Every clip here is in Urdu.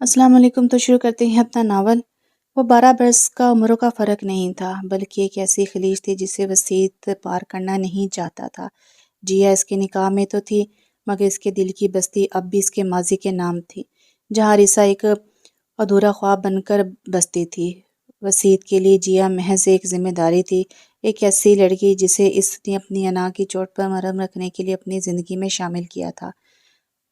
السلام علیکم۔ تو شروع کرتے ہیں اپنا ناول۔ وہ 12 برس کا عمروں کا فرق نہیں تھا، بلکہ ایک ایسی خلیج تھی جسے وسیط پار کرنا نہیں چاہتا تھا۔ جیا اس کے نکاح میں تو تھی، مگر اس کے دل کی بستی اب بھی اس کے ماضی کے نام تھی، جہاں عریسہ ایک ادھورا خواب بن کر بستی تھی۔ وسیط کے لیے جیا محض ایک ذمہ داری تھی، ایک ایسی لڑکی جسے اس نے اپنی انا کی چوٹ پر مرہم رکھنے کے لیے اپنی زندگی میں شامل کیا تھا۔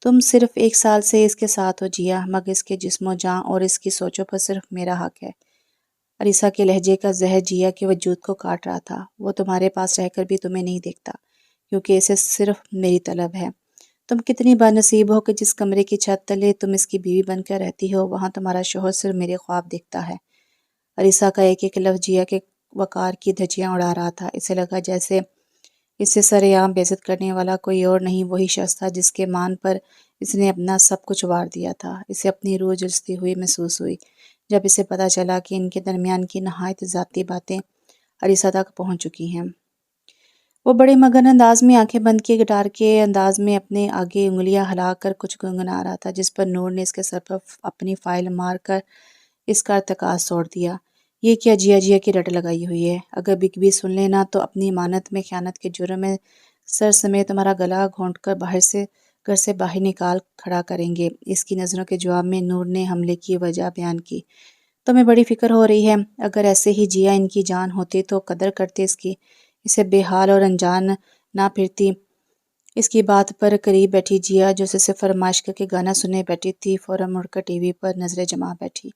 تم صرف 1 سال سے اس کے ساتھ ہو جیا، مگر اس کے جسم و جاں اور اس کی سوچوں پر صرف میرا حق ہے۔ عریسہ کے لہجے کا زہر جیا کے وجود کو کاٹ رہا تھا۔ وہ تمہارے پاس رہ کر بھی تمہیں نہیں دیکھتا، کیونکہ اسے صرف میری طلب ہے۔ تم کتنی بانصیب ہو کہ جس کمرے کی چھت تلے تم اس کی بیوی بن کر رہتی ہو، وہاں تمہارا شوہر صرف میرے خواب دیکھتا ہے۔ عریسہ کا ایک ایک لفظ جیا کے وقار کی دھجیاں اڑا رہا تھا۔ اسے لگا جیسے اسے سرِ عام بے عزت کرنے والا کوئی اور نہیں وہی شخص تھا جس کے مان پر اس نے اپنا سب کچھ وار دیا تھا۔ اسے اپنی روح جلستی ہوئی محسوس ہوئی جب اسے پتہ چلا کہ ان کے درمیان کی نہایت ذاتی باتیں عریسہ تک پہنچ چکی ہیں۔ وہ بڑے مگن انداز میں آنکھیں بند کیے گٹار کے انداز میں اپنے آگے انگلیاں ہلا کر کچھ گنگنا رہا تھا، جس پر نور نے اس کے سر پر اپنی فائل مار کر اس کا ارتکاز توڑ دیا۔ یہ کیا جیا جیا کی رٹ لگائی ہوئی ہے؟ اگر بگ بی سن لینا تو اپنی امانت میں خیانت کے جرم میں سر سمیت تمہارا گلا گھونٹ کر گھر سے باہر نکال کھڑا کریں گے۔ اس کی نظروں کے جواب میں نور نے حملے کی وجہ بیان کی۔ تمہیں بڑی فکر ہو رہی ہے۔ اگر ایسے ہی جیا ان کی جان ہوتی تو قدر کرتے اس کی، اسے بے حال اور انجان نہ پھرتی۔ اس کی بات پر قریب بیٹھی جیا، جو اسے فرمائش کر کے گانا سنے بیٹھی تھی، فوراً مڑ کر ٹی وی پر نظریں جما بیٹھی۔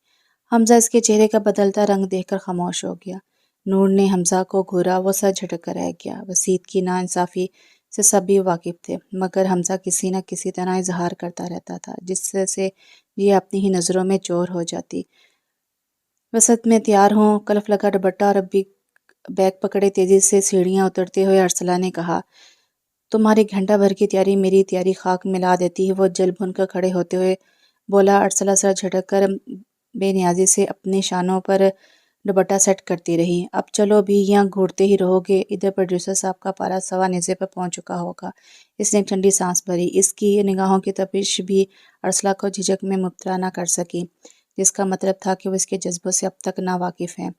حمزہ اس کے چہرے کا بدلتا رنگ دیکھ کر خاموش ہو گیا۔ نور نے حمزہ کو گھورا، وہ سر جھٹک کر رہ گیا۔ وسیط کی ناانصافی سے سب بھی واقف تھے، مگر حمزہ کسی نہ کسی طرح اظہار کرتا رہتا تھا، جس سے یہ اپنی ہی نظروں میں چور ہو جاتی۔ وسط میں تیار ہوں، کلف لگا دوپٹہ اور بیگ پکڑے تیزی سے سیڑھیاں اترتے ہوئے ارسلہ نے کہا، تمہاری گھنٹہ بھر کی تیاری میری تیاری خاک ملا دیتی ہے۔ وہ جل بھن کر کھڑے ہوتے ہوئے بولا۔ ارسلہ سر جھٹک کر بے نیازی سے اپنے شانوں پر دوپٹہ سیٹ کرتی رہی۔ اب چلو بھی، یہاں گھورتے ہی رہو گے؟ ادھر پروڈیوسر صاحب کا پارا سوا نیزے پر پہنچ چکا ہوگا۔ اس نے ایک ٹھنڈی سانس بھری۔ اس کی نگاہوں کی تپش بھی ارسلہ کو جھجک میں مبتلا نہ کر سکی، جس کا مطلب تھا کہ وہ اس کے جذبوں سے اب تک نا واقف ہے۔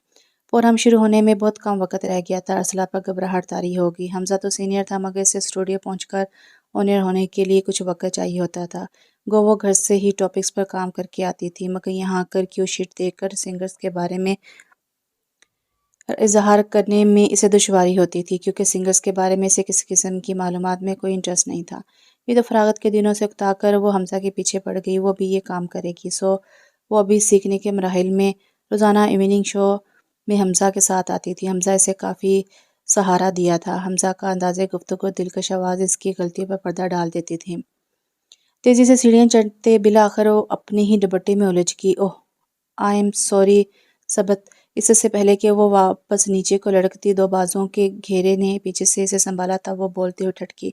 پروگرام شروع ہونے میں بہت کم وقت رہ گیا تھا۔ ارسلہ پر گھبراہٹ طاری ہوگی۔ حمزہ تو سینئر تھا، مگر اسے اسٹوڈیو پہنچ کر آن ایئر ہونے کے لیے کچھ وقت چاہیے ہوتا تھا۔ گو وہ گھر سے ہی ٹاپکس پر کام کر کے آتی تھی، مگر یہاں آ کر کیو شیٹ دیکھ کر سنگرز کے بارے میں اظہار کرنے میں اسے دشواری ہوتی تھی، کیونکہ سنگرز کے بارے میں اسے کسی قسم کی معلومات میں کوئی انٹرسٹ نہیں تھا۔ یہ تو فراغت کے دنوں سے اکتا کر وہ حمزہ کے پیچھے پڑ گئی، وہ بھی یہ کام کرے گی، سو وہ ابھی سیکھنے کے مراحل میں۔ روزانہ ایوننگ شو میں حمزہ کے ساتھ آتی تھی۔ حمزہ اسے کافی سہارا دیا تھا۔ حمزہ کا انداز گفتگو، دلکش آواز اس کی غلطی پر پردہ ڈال دیتی تھی۔ تیزی سے سیڑھیاں چڑھتے بالآخر وہ اپنے ہی دوپٹے میں الجھ گئی۔ اوہ، آئی ایم سوری سبت۔ اس سے پہلے کہ وہ واپس نیچے کو لڑکتی، دو بازوؤں کے گھیرے نے پیچھے سے اسے سنبھالا تھا۔ وہ بولتے ہوئے ٹھٹکی،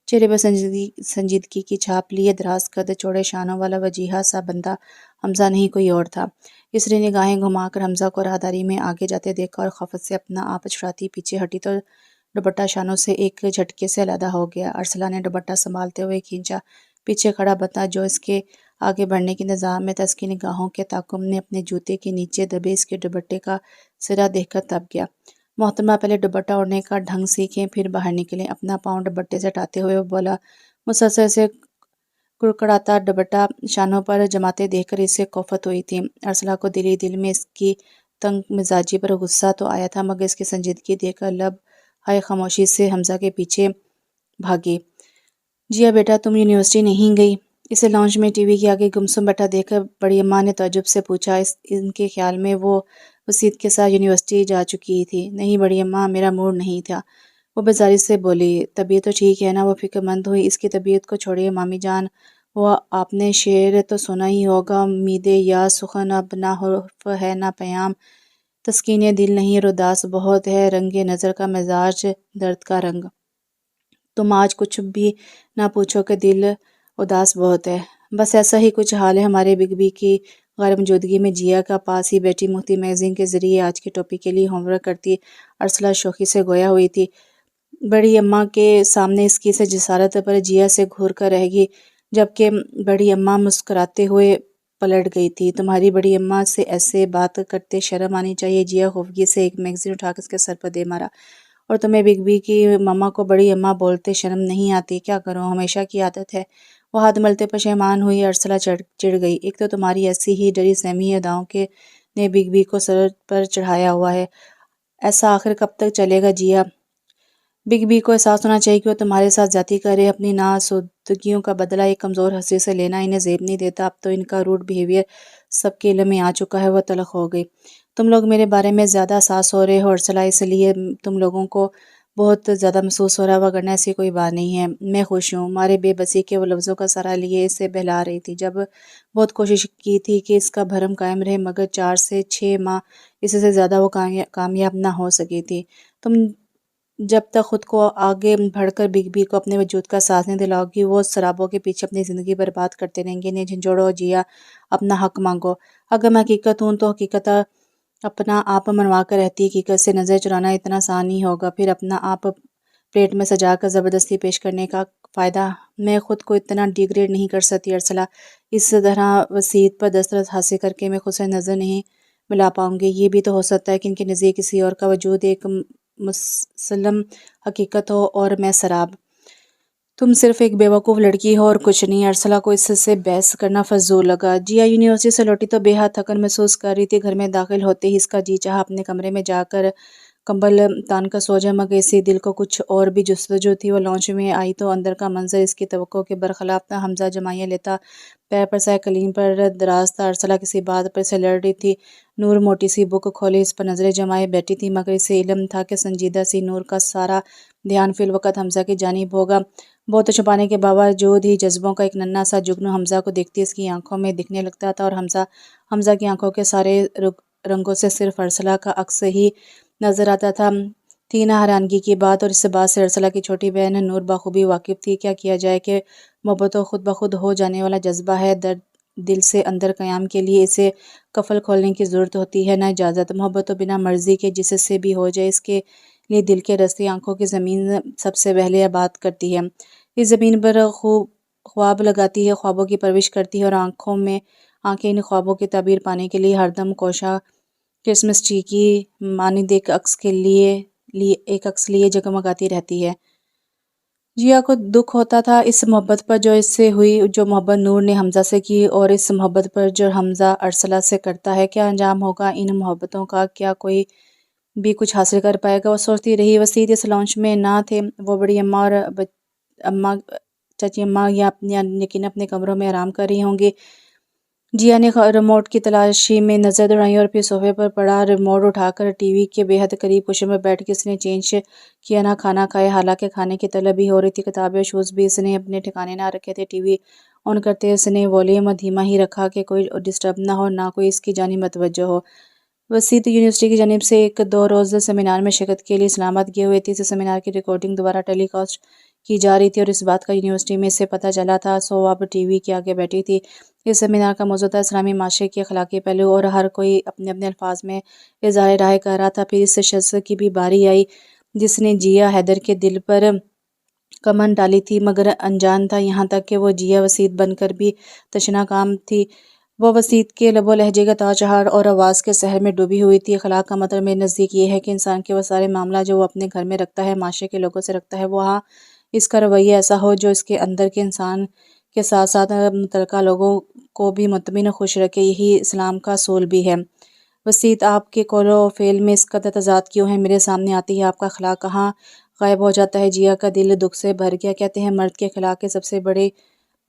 چہرے پر سنجیدگی کی چھاپ لیے دراز قد، چوڑے شانوں والا وجیہہ سا بندہ حمزہ نہیں کوئی اور تھا۔ اس نے نگاہیں گھما کر حمزہ کو راہداری میں آگے جاتے دیکھا اور خفت سے اپنا آپ چھڑاتی پیچھے ہٹی تو دوپٹہ شانوں سے ایک جھٹکے سے علیحدہ ہو گیا۔ ارسلہ نے دوپٹہ سنبھالتے ہوئے کھینچا۔ پیچھے کھڑا بندہ جو اس کے آگے بڑھنے کے انتظار میں تھا، اس کی نگاہوں کے تعاقب میں اپنے جوتے کے نیچے دبے اس کے دوپٹے کا سرا دیکھ کر دب گیا۔ محترمہ، پہلے دوپٹہ اوڑھنے کا ڈھنگ سیکھیں، پھر باہر نکلیں۔ اپنا پاؤں دوپٹے سے ہٹاتے ہوئے وہ بولا۔ مسلسل سے کڑکڑاتا دوپٹہ شانوں پر جماتے دیکھ کر اسے کوفت ہوئی تھی۔ ارسلہ کو دل ہی دل میں اس کی تنگ مزاجی پر غصہ تو آیا تھا، مگر اس کی سنجیدگی دیکھ کر لب ہائے خاموشی سے حمزہ کے پیچھے بھاگی۔ جیا بیٹا، تم یونیورسٹی نہیں گئی؟ اسے لاؤنج میں ٹی وی کے آگے گمسم بیٹھا دیکھ کر بڑی اماں نے تعجب سے پوچھا۔ ان کے خیال میں وہ وسیط کے ساتھ یونیورسٹی جا چکی تھی۔ نہیں بڑی اماں، میرا موڈ نہیں تھا، وہ بیزاری سے بولی۔ طبیعت تو ٹھیک ہے نا؟ وہ فکر مند ہوئی۔ اس کی طبیعت کو چھوڑیے مامی جان، وہ آپ نے شعر تو سنا ہی ہوگا، امیدِ یار سخن اب نہ حرف ہے نہ پیام، تسکینِ دل نہیں اور اداس بہت ہے، رنگِ نظر کا مزاج درد کا رنگ۔ تم آج کچھ بھی نہ پوچھو کہ دل اداس بہت ہے۔ بس ایسا ہی کچھ حال ہے ہمارے بگ بی کی غیر موجودگی میں۔ جیا کا پاس ہی بیٹھی مفتی میگزین کے ذریعے آج کے ٹاپک کے لیے ہوم ورک کرتی ارسلہ شوخی سے گویا ہوئی تھی۔ بڑی اماں کے سامنے اس کی جسارت پر جیا سے گھور کر رہ گئی، جبکہ بڑی اماں مسکراتے ہوئے پلٹ گئی تھی۔ تمہاری بڑی اماں سے ایسے بات کرتے شرم آنی چاہیے۔ جیا خفگی سے ایک میگزین اٹھا کر اس کے سر پر دے مارا۔ اور تمہیں بگ بی کی ماما کو بڑی اماں بولتے شرم نہیں آتی؟ کیا کروں، ہمیشہ کی عادت ہے۔ وہ ہاتھ ملتے پشیمان ہوئی۔ ارسلہ چڑ گئی۔ ایک تو تمہاری ایسی ہی ڈری سہمی اداؤں کے نے بگ بی کو سر پر چڑھایا ہوا ہے۔ ایسا آخر کب تک چلے گا جیا؟ بگ بی کو احساس ہونا چاہیے کہ وہ تمہارے ساتھ زیادتی کر رہے۔ اپنی ناسودگیوں کا بدلہ ایک کمزور ہستی سے لینا انہیں زیب نہیں دیتا۔ اب تو ان کا روڈ بیہیویئر سب کے علم میں آ چکا ہے۔ وہ تلخ ہو گئی۔ تم لوگ میرے بارے میں زیادہ حساس ہو رہے ہو ارسلہ، اس لیے تم لوگوں کو بہت زیادہ محسوس ہو رہا ہے، وگرنہ ایسی کوئی بات نہیں ہے۔ میں خوش ہوں۔ مارے بے بسی کے وہ لفظوں کا سہارا لیے اسے بہلا رہی تھی۔ جب بہت کوشش کی تھی کہ اس کا بھرم قائم رہے، مگر 4 سے 6 ماہ اس سے زیادہ وہ کامیاب نہ ہو سکی تھی۔ تم جب تک خود کو آگے بڑھ کر بگ بی کو اپنے وجود کا احساس نہیں دلاؤ گی، وہ شرابوں کے پیچھے اپنی زندگی برباد کرتے رہیں گے۔ انہیں جھنجھوڑو جیا، اپنا حق مانگو۔ اگر میں حقیقت ہوں تو حقیقت اپنا آپ منوا کر رہتی۔ حقیقت سے نظر چرانا اتنا آسان نہیں ہوگا۔ پھر اپنا آپ پلیٹ میں سجا کر زبردستی پیش کرنے کا فائدہ؟ میں خود کو اتنا ڈیگریڈ نہیں کر سکتی ارسلہ۔ اس طرح وسیعت پر دسترس حاصل کر کے میں خود سے نظر نہیں ملا پاؤں گی۔ یہ بھی تو ہو سکتا ہے کہ ان کے نزدیک کسی اور کا وجود ایک مسلم حقیقت ہو اور میں سراب۔ تم صرف ایک بیوقوف لڑکی ہو اور کچھ نہیں۔ ارسلہ کو اس سے بحث کرنا فضول لگا۔ جیا یونیورسٹی سے لوٹی تو بے حد تھکن محسوس کر رہی تھی۔ گھر میں داخل ہوتے ہی اس کا جی چاہا اپنے کمرے میں جا کر کمبل تان کر سو جائے، مگر اسی دل کو کچھ اور بھی جستجو تھی۔ وہ لانچ میں آئی تو اندر کا منظر اس کی توقع کے برخلاف تھا۔ حمزہ جمائیاں لیتا پیر پر سائیکلین پر دراز تھا۔ ارسلہ کسی بات پر اسے لڑ رہی تھی۔ نور موٹی سی بک کھولے اس پر نظریں جمائے بیٹھی تھی، مگر اسے علم تھا کہ سنجیدہ سی نور کا سارا دھیان فی الوقت حمزہ کی جانب ہوگا۔ بہت چھپانے کے باوجود ہی جذبوں کا ایک ننھا سا جگنو حمزہ کو دیکھتی اس کی آنکھوں میں دکھنے لگتا تھا، اور حمزہ کی آنکھوں کے سارے رنگوں سے صرف ارسلہ کا عکس ہی نظر آتا تھا۔ تھی نہ حیرانگی کی بات، اور اس بات سے ارسلہ کی چھوٹی بہن نور بخوبی واقف تھی۔ کیا کیا جائے کہ محبت تو خود بخود ہو جانے والا جذبہ ہے۔ دل سے اندر قیام کے لیے اسے قفل کھولنے کی ضرورت ہوتی ہے، نہ اجازت۔ محبت تو بنا مرضی کے جس سے بھی ہو جائے، اس کے لیے دل کے راستے آنکھوں کی زمین سب سے پہلے آباد کرتی ہے۔ اس زمین پر خواب لگاتی ہے، خوابوں کی پرورش کرتی ہے، اور آنکھیں ان خوابوں کی تعبیر پانے کے لیے ہر دم کوشاں کرسمس ٹری کی مانند ایک عکس لیے جگمگاتی رہتی ہے۔ جیا کو دکھ ہوتا تھا اس محبت پر جو اس سے ہوئی، جو محبت نور نے حمزہ سے کی، اور اس محبت پر جو حمزہ ارسلہ سے کرتا ہے۔ کیا انجام ہوگا ان محبتوں کا؟ کیا کوئی بھی کچھ حاصل کر پائے گا؟ وہ سوچتی رہی۔ وسیط اس لانچ میں نہ تھے۔ وہ بڑی اماں اور چاچی اماں یقیناً اپنے کمروں میں آرام کر رہی ہوں گی۔ جیا نے ریموٹ کی تلاشی میں نظر دوڑائی، اور پھر صوفے پر پڑا ریموٹ اٹھا کر ٹی وی کے بے حد قریب کشن پر بیٹھ کے اس نے چینج کیا، نہ کھانا کھایا، حالانکہ کھانے کی طلب ہی ہو رہی تھی۔ کتابیں اور شوز بھی اس نے اپنے ٹھکانے نہ رکھے تھے۔ ٹی وی آن کرتے اس نے والیوم دھیما ہی رکھا کہ کوئی ڈسٹرب نہ ہو، نہ کوئی اس کی جانب متوجہ ہو۔ وسیط یونیورسٹی کی جانب سے ایک 2 روزہ سیمینار میں شرکت کے لیے اسلام آباد گئے ہوئے تھے۔ اس سیمینار کی ریکارڈنگ دوبارہ ٹیلی کاسٹ کی جا رہی تھی، اور اس بات کا یونیورسٹی میں اسے پتہ چلا تھا، سو اب ٹی وی کے آگے بیٹھی تھی۔ اس سیمینار کا موضوع تھا اسلامی معاشرے کے اخلاقی پہلو، اور ہر کوئی اپنے اپنے الفاظ میں اظہار رائے کر رہا تھا۔ پھر اس شخص کی بھی باری آئی جس نے جیا حیدر کے دل پر کمند ڈالی تھی، مگر انجان تھا، یہاں تک کہ وہ جیا وسیط بن کر بھی تشنا کام تھی۔ وہ وسیط کے لب و لہجے کا تاج اور آواز کے سحر میں ڈوبی ہوئی تھی۔ اخلاق کا مطلب میرے نزدیک یہ ہے کہ انسان کے وہ سارے معاملات جو وہ اپنے گھر میں رکھتا ہے، معاشرے کے لوگوں سے رکھتا ہے، وہاں اس کا رویہ ایسا ہو جو اس کے اندر کے انسان کے ساتھ ساتھ متعلقہ لوگوں کو بھی مطمئن اور خوش رکھے۔ یہی اسلام کا اصول بھی ہے۔ وسیط، آپ کے قول و فعل میں اس قدر تضاد کیوں ہے؟ میرے سامنے آتے ہی آپ کا اخلاق کہاں غائب ہو جاتا ہے؟ جیا کا دل دکھ سے بھر گیا۔ کہتے ہیں مرد کے اخلاق کے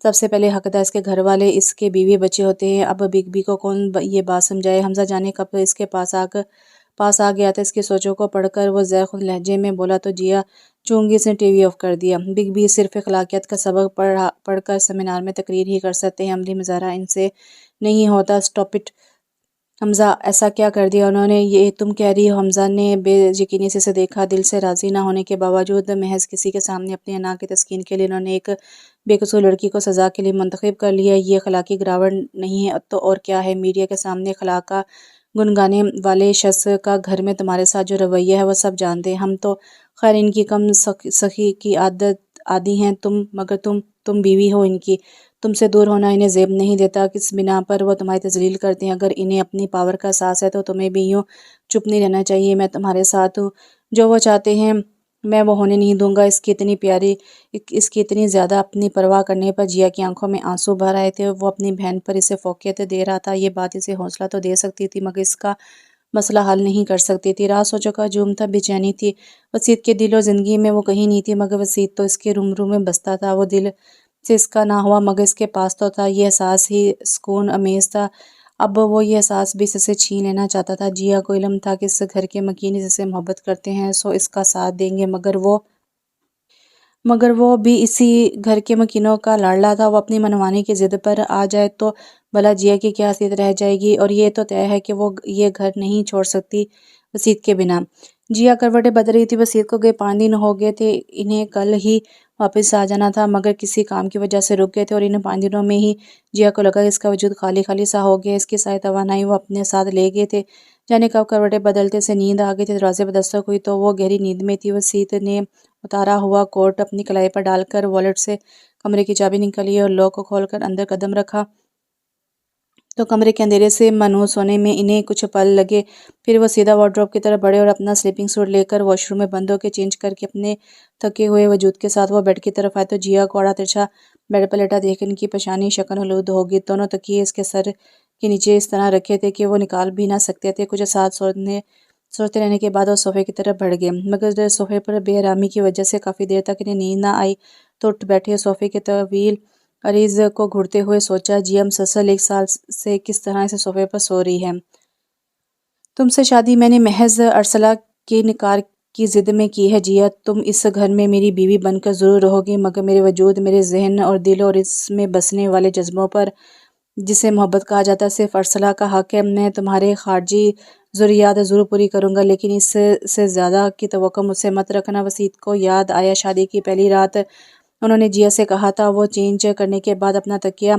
سب سے پہلے حقدار اس کے گھر والے، اس کے بیوی بچے ہوتے ہیں۔ اب بگ بی کو کون یہ بات سمجھائے؟ حمزہ جانے کب اس کے پاس آ گیا تھا۔ اس کی سوچوں کو پڑھ کر وہ زہر لہجے میں بولا تو جیا چونگی اس نے ٹی وی آف کر دیا۔ بگ بی صرف اخلاقیات کا سبق پڑھ کر سیمینار میں تقریر ہی کر سکتے ہیں، عملی مظاہرہ ان سے نہیں ہوتا۔ اسٹاپ اٹ حمزہ، ایسا کیا کر دیا انہوں نے؟ یہ تم کہہ رہی ہو؟ حمزہ نے بے یقینی سے اسے دیکھا۔ دل سے راضی نہ ہونے کے باوجود محض کسی کے سامنے اپنی انا کی تسکین کے لیے انہوں نے ایک بے قصور لڑکی کو سزا کے لیے منتخب کر لیا۔ یہ اخلاقی گراوٹ نہیں ہے تو اور کیا ہے؟ میڈیا کے سامنے اخلاق کا گنگانے والے شخص کا گھر میں تمہارے ساتھ جو رویہ ہے وہ سب جانتے ہیں۔ ہم تو خیر ان کی کم سخی کی عادی ہیں، مگر تم بیوی ہو ان کی، تم سے دور ہونا انہیں زیب نہیں دیتا۔ کس بنا پر وہ تمہاری تذلیل کرتے ہیں؟ اگر انہیں اپنی پاور کا احساس ہے تو تمہیں بھی یوں چپ نہیں رہنا چاہیے۔ میں تمہارے ساتھ ہوں، جو وہ چاہتے ہیں میں وہ ہونے نہیں دوں گا۔ اس کی اتنی زیادہ اپنی پرواہ کرنے پر جیا کی آنکھوں میں آنسو بھر آئے تھے۔ وہ اپنی بہن پر اسے فوقیت دے رہا تھا، یہ بات اسے حوصلہ تو دے سکتی تھی مگر اس کا مسئلہ حل نہیں کر سکتی تھی۔ رات سوچوں کا ہجوم تھا، بے چینی تھی۔ وسیط کے دل و زندگی میں وہ کہیں نہیں تھی مگر وسیط تو اس کے روم میں بستا تھا۔ وہ دل سے اس کا نہ ہوا مگر اس کے پاس تو تھا۔ یہ احساس ہی سکون امیز تھا۔ اب وہ یہ احساس بھی اس سے چھین لینا چاہتا تھا۔ جیا کو علم تھا کہ اس گھر کے مکین اس سے محبت کرتے ہیں، سو اس کا ساتھ دیں گے، مگر وہ بھی اسی گھر کے مکینوں کا لاڈلا تھا۔ وہ اپنی منمانی کی ضد پر آ جائے تو بھلا جیا کی کیا حیثیت رہ جائے گی؟ اور یہ تو طے ہے کہ وہ یہ گھر نہیں چھوڑ سکتی وسیط کے بنا۔ جیا کروٹیں بدل رہی تھی۔ وسیط کو گئے 5 دن ہو گئے تھے، انہیں کل ہی واپس آ جانا تھا مگر کسی کام کی وجہ سے رک گئے تھے اور ان 5 دنوں میں ہی جیا کو لگا کہ اس کا وجود خالی خالی سا ہو گیا، اس کی ساری توانائی وہ اپنے ساتھ لے گئے تھے۔ جانے کب کروٹیں بدلتے سے نیند آ گئی تھی۔ دروازے پر دستک ہوئی تو وہ گہری نیند میں تھی۔ وسیط نے اتارا ہوا کوٹ اپنی کلائی پر ڈال کر والیٹ سے کمرے کی چابی نکالی اور لاک کو کھول کر اندر قدم رکھا تو کمرے کے اندھیرے سے مانوس ہونے میں انہیں کچھ پل لگے۔ پھر وہ سیدھا وارڈروب کی طرف بڑھے اور اپنا سلیپنگ سوٹ لے کر واش روم میں بند ہو کے چینج کر کے اپنے تھکے ہوئے وجود کے ساتھ وہ بیڈ کی طرف آئے تو جیا کو آڑا ترچھا بیڈ پر لیٹا دیکھ ان کی پیشانی شکن آلود ہو گئی۔ دونوں تکیے اس کے سر کے نیچے اس طرح رکھے تھے کہ وہ نکال بھی نہ سکتے تھے۔ کچھ ساتھ سوچتے رہنے کے بعد وہ صوفے کی طرف بڑھ گئے مگر صوفے پر بے آرامی کی وجہ سے کافی دیر تک انہیں نیند نہ آئی تو اٹھ بیٹھے۔ صوفے کے طویل عریض کو گھڑتے ہوئے سوچا، جیا مسلسل 1 سال سے کس طرح اس صوفے پر سو رہی ہے۔ تم سے شادی میں نے محض ارسلہ کے نکار کی ضد میں کی ہے جیا۔ تم اس گھر میں میری بیوی بن کر ضرور رہو گی مگر میرے وجود، میرے ذہن اور دل اور اس میں بسنے والے جذبوں پر جسے محبت کہا جاتا ہے صرف ارسلہ کا حق ہے۔ میں تمہارے خارجی ضروریات ضرور پوری کروں گا لیکن اس سے زیادہ کی توقع مجھ سے مت رکھنا۔ وسیط کو یاد آیا شادی کی پہلی رات انہوں نے جیا سے کہا تھا۔ وہ چینج کرنے کے بعد اپنا تکیہ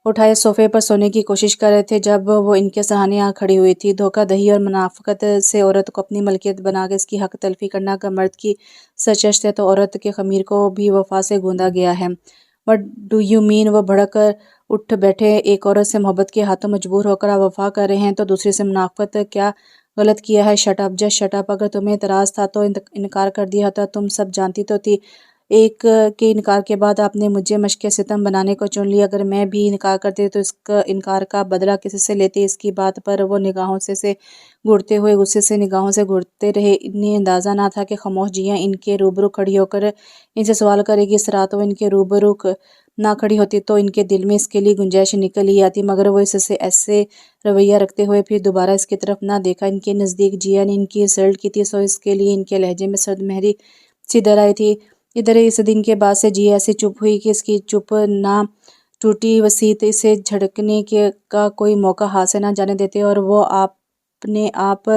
اٹھائے صوفے پر سونے کی کوشش کر رہے تھے جب وہ ان کے سامنے آ کھڑی ہوئی تھی۔ دھوکہ دہی اور منافقت سے عورت کو اپنی ملکیت بنا کے اس کی حق تلفی کرنا اگر مرد کی سرشت ہے تو عورت کے خمیر کو بھی وفا سے گوندھا گیا ہے۔ "What do you mean؟" وہ بھڑک کر اٹھ بیٹھے۔ ایک عورت سے محبت کے ہاتھوں مجبور ہو کر آپ وفا کر رہے ہیں تو دوسری سے منافقت، کیا غلط کیا ہے؟ Shut up, just shut up. اگر تمہیں اعتراض تھا تو انکار کر دیا ہوتا۔ تم سب جانتی تو تھی۔ ایک کے انکار کے بعد آپ نے مجھے مشق ستم بنانے کو چن لیا۔ اگر میں بھی انکار کرتی تو اس انکار کا بدلہ کس سے لیتے؟ اس کی بات پر وہ نگاہوں سے گھورتے ہوئے غصے سے نگاہوں سے گھورتے رہے۔ انہیں اندازہ نہ تھا کہ خاموش جیا ان کے روبرو کھڑی ہو کر ان سے سوال کرے گی۔ اس رات وہ ان کے روبرو نہ کھڑی ہوتی تو ان کے دل میں اس کے لیے گنجائش نکل ہی آتی مگر وہ اس سے ایسے رویہ رکھتے ہوئے پھر دوبارہ اس کی طرف نہ دیکھا۔ ان کے نزدیک جیا نے ان کی انسلٹ کی تھی سو اس کے لیے ان کے لہجے میں سرد مہری سی در آئی تھی۔ ادھر اس دن کے بعد سے جیا ایسی چپ ہوئی کہ اس کی چپ نہ ٹوٹی۔ وسیط اسے جھڑکنے کا کوئی موقع ہاتھ سے نہ جانے دیتے اور وہ اپنے آپ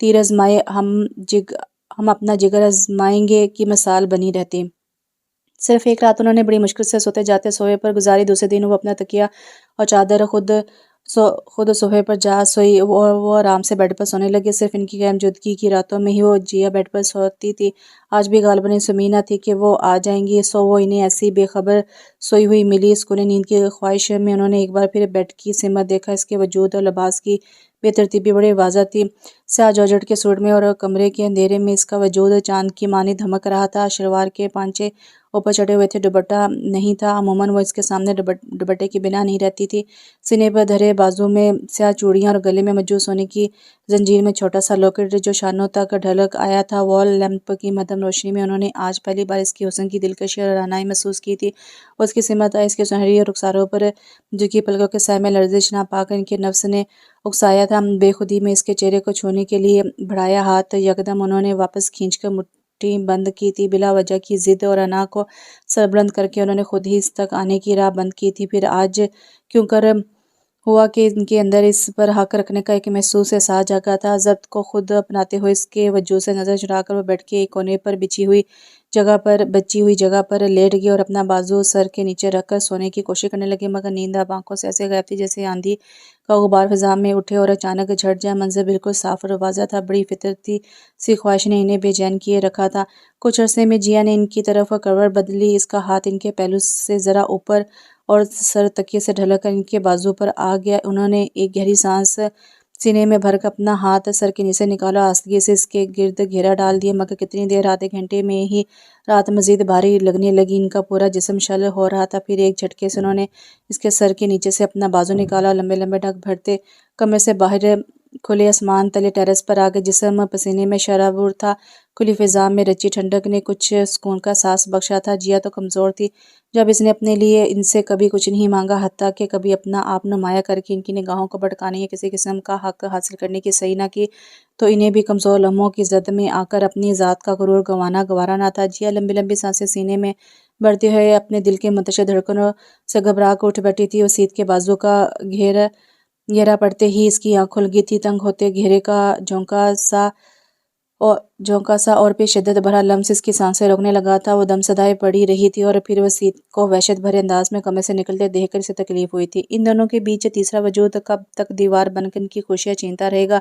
تیر آزمائے ہم اپنا جگر آزمائیں گے کی مثال بنی رہتی۔ صرف ایک رات انہوں نے بڑی مشکل سے سوتے جاگتے صوفے پر گزاری۔ دوسرے دن وہ اپنا تکیہ اور چادر خود صوفے پر جا سوئی اور وہ آرام سے بیڈ پر سونے لگے۔ صرف ان کی غیر موجودگی کی راتوں میں ہی وہ جیا بیڈ پر سوتی تھی۔ آج بھی غالباً اس امید نہ تھی کہ وہ آ جائیں گی سو وہ انہیں ایسی بے خبر سوئی ہوئی ملی۔ سکون نیند کی خواہش میں انہوں نے ایک بار پھر بیڈ کی سمت دیکھا۔ اس کے وجود اور لباس کی بے ترتیبی بڑی واضح تھی۔ سیاہ جارجٹ کے سوٹ میں اور کمرے کے اندھیرے میں اس کا وجود چاند کی مانند دھمک رہا تھا۔ شلوار کے پانچے اوپر چڑھے ہوئے تھے، دوپٹہ نہیں تھا۔ عموماً وہ اس کے سامنے دوپٹے کی بنا نہیں رہتی تھی۔ سینے پر دھرے بازو میں سیاہ چوڑیاں اور گلے میں مجوز سونے کی زنجیر میں چھوٹا سا لاکٹ جو شانوں تک ڈھلک آیا تھا۔ وال لیمپ کی مدھم روشنی میں انہوں نے آج پہلی بار اس کی حسن کی دلکشی اور رعنائی محسوس کی تھی۔ وہ اس کی سمت آئے، اس کے سنہری رخساروں پر جھکی پلکوں کے سائے میں لرزش نہ پا کر ان کے نفس نے اکسایا تھا۔ بے خودی میں اس کے چہرے کو چھونے کے لیے بڑھایا ہاتھ یکدم انہوں نے واپس کھینچ کر مٹھی بند کی تھی۔ بلا وجہ کی ضد اور انا کو سربلند کر کے انہوں نے خود ہی اس تک آنے کی راہ بند کی تھی۔ پھر آج کیوں کر ہوا کہ ان کے اندر اس پر حق رکھنے کا ایک محسوس احساس جاگا تھا۔ ضبط کو خود اپناتے ہوئے اس کے وجود سے نظر چرا کر وہ بیڈ کے ایک کونے پر بچی ہوئی جگہ پر لیٹ گئے اور اپنا بازو سر کے نیچے رکھ کر سونے کی کوشش کرنے لگے مگر نیند اب آنکھوں سے ایسے غائب تھی جیسے آندھی کا غبار فضا میں اٹھے اور اچانک جھٹ جائے۔ منظر بالکل صاف اور واضح تھا۔ بڑی فطرتی سی خواہش نے انہیں بے چین کیے رکھا تھا۔ کچھ عرصے میں جیا نے ان کی طرف کروٹ بدلی۔ اس کا ہاتھ ان کے پہلو سے ذرا اوپر اور سر تکیے سے ڈھلا کر ان کے بازو پر آ گیا۔ انہوں نے ایک گہری سانس سینے میں بھر کر اپنا ہاتھ سر کے نیچے نکالا، آستگی سے اس کے گرد گھیرا ڈال دیا، مگر کتنی دیر! آدھے گھنٹے میں ہی رات مزید بھاری لگنے لگی، ان کا پورا جسم شل ہو رہا تھا۔ پھر ایک جھٹکے سے انہوں نے اس کے سر کے نیچے سے اپنا بازو نکالا، لمبے لمبے ڈگ بھرتے کمرے سے باہر کھلے آسمان تلے ٹیرس پر آ گئے۔ جسم پسینے میں شرابور تھا، کھلی فضا میں رچی ٹھنڈک نے کچھ سکون کا سانس بخشا تھا۔ جیا تو کمزور تھی، جب اس نے اپنے لیے ان سے کبھی کچھ نہیں مانگا، حتیٰ کہ کبھی اپنا آپ نمایاں کر کے ان کی نگاہوں کو بھٹکانے یا کسی قسم کا حق حاصل کرنے کی صحیح نہ کی، تو انہیں بھی کمزور لمحوں کی زد میں آ کر اپنی ذات کا غرور گنوانا گوارا نہ تھا۔ جیا لمبی لمبی سانسیں سینے میں بھرتے ہوئے اپنے دل کے منتشر دھڑکنوں سے گھبرا کر اٹھ بیٹھی تھی۔ وسیط کے بازو کا گھیرا پڑتے ہی اس کی آنکھ کھل گئی تھی، تنگ ہوتے گھیرے کا جھونکا سا اور پھر شدت بھرا لمس اس کی سانسیں روکنے لگا تھا۔ وہ دم سدائے پڑی رہی تھی اور پھر وسیط کو وحشت بھرے انداز میں کمرے سے نکلتے دیکھ کر اسے تکلیف ہوئی تھی۔ ان دونوں کے بیچ تیسرا وجود کب تک دیوار بن کر ان کی خوشیاں چھینتا رہے گا،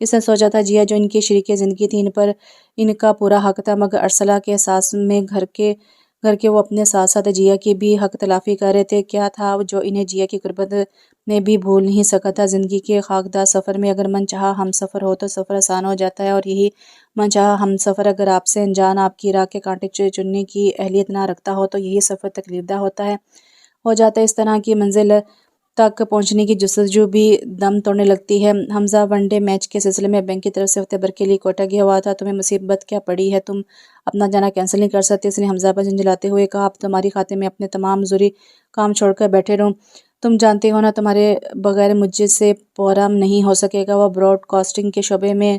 اس نے سوچا تھا۔ جیا جو ان کی شریک زندگی تھی، ان پر ان کا پورا حق تھا، مگر ارسلہ کے احساس میں گھر کے وہ اپنے ساتھ ساتھ جیا کی بھی حق تلافی کر رہے تھے۔ کیا تھا جو انہیں جیا کی قربت میں بھی بھول نہیں سکا تھا؟ زندگی کے خاکدار سفر میں اگر من چاہا ہم سفر ہو تو سفر آسان ہو جاتا ہے، اور یہی من چاہا ہم سفر اگر آپ سے انجان آپ کی راہ کے کانٹے چننے کی اہلیت نہ رکھتا ہو تو یہی سفر تکلیف دہ ہو جاتا ہے۔ اس طرح کی منزل تک پہنچنے کی جستجو بھی دم توڑنے لگتی ہے۔ حمزہ ون ڈے میچ کے سلسلے میں بینک کی طرف سے ہفتے بھر کے لیے کوئٹہ گیا ہوا تھا۔ تمہیں مصیبت کیا پڑی ہے؟ تم اپنا جانا کینسل نہیں کر سکتے؟ اس نے حمزہ پر جھنجھلاتے ہوئے کہا۔ اب تمہاری خاطر میں اپنے تمام ضروری کام چھوڑ کر بیٹھے رہوں؟ تم جانتے ہو نا تمہارے بغیر مجھ سے پروگرام نہیں ہو سکے گا۔ وہ براڈ کاسٹنگ کے شعبے میں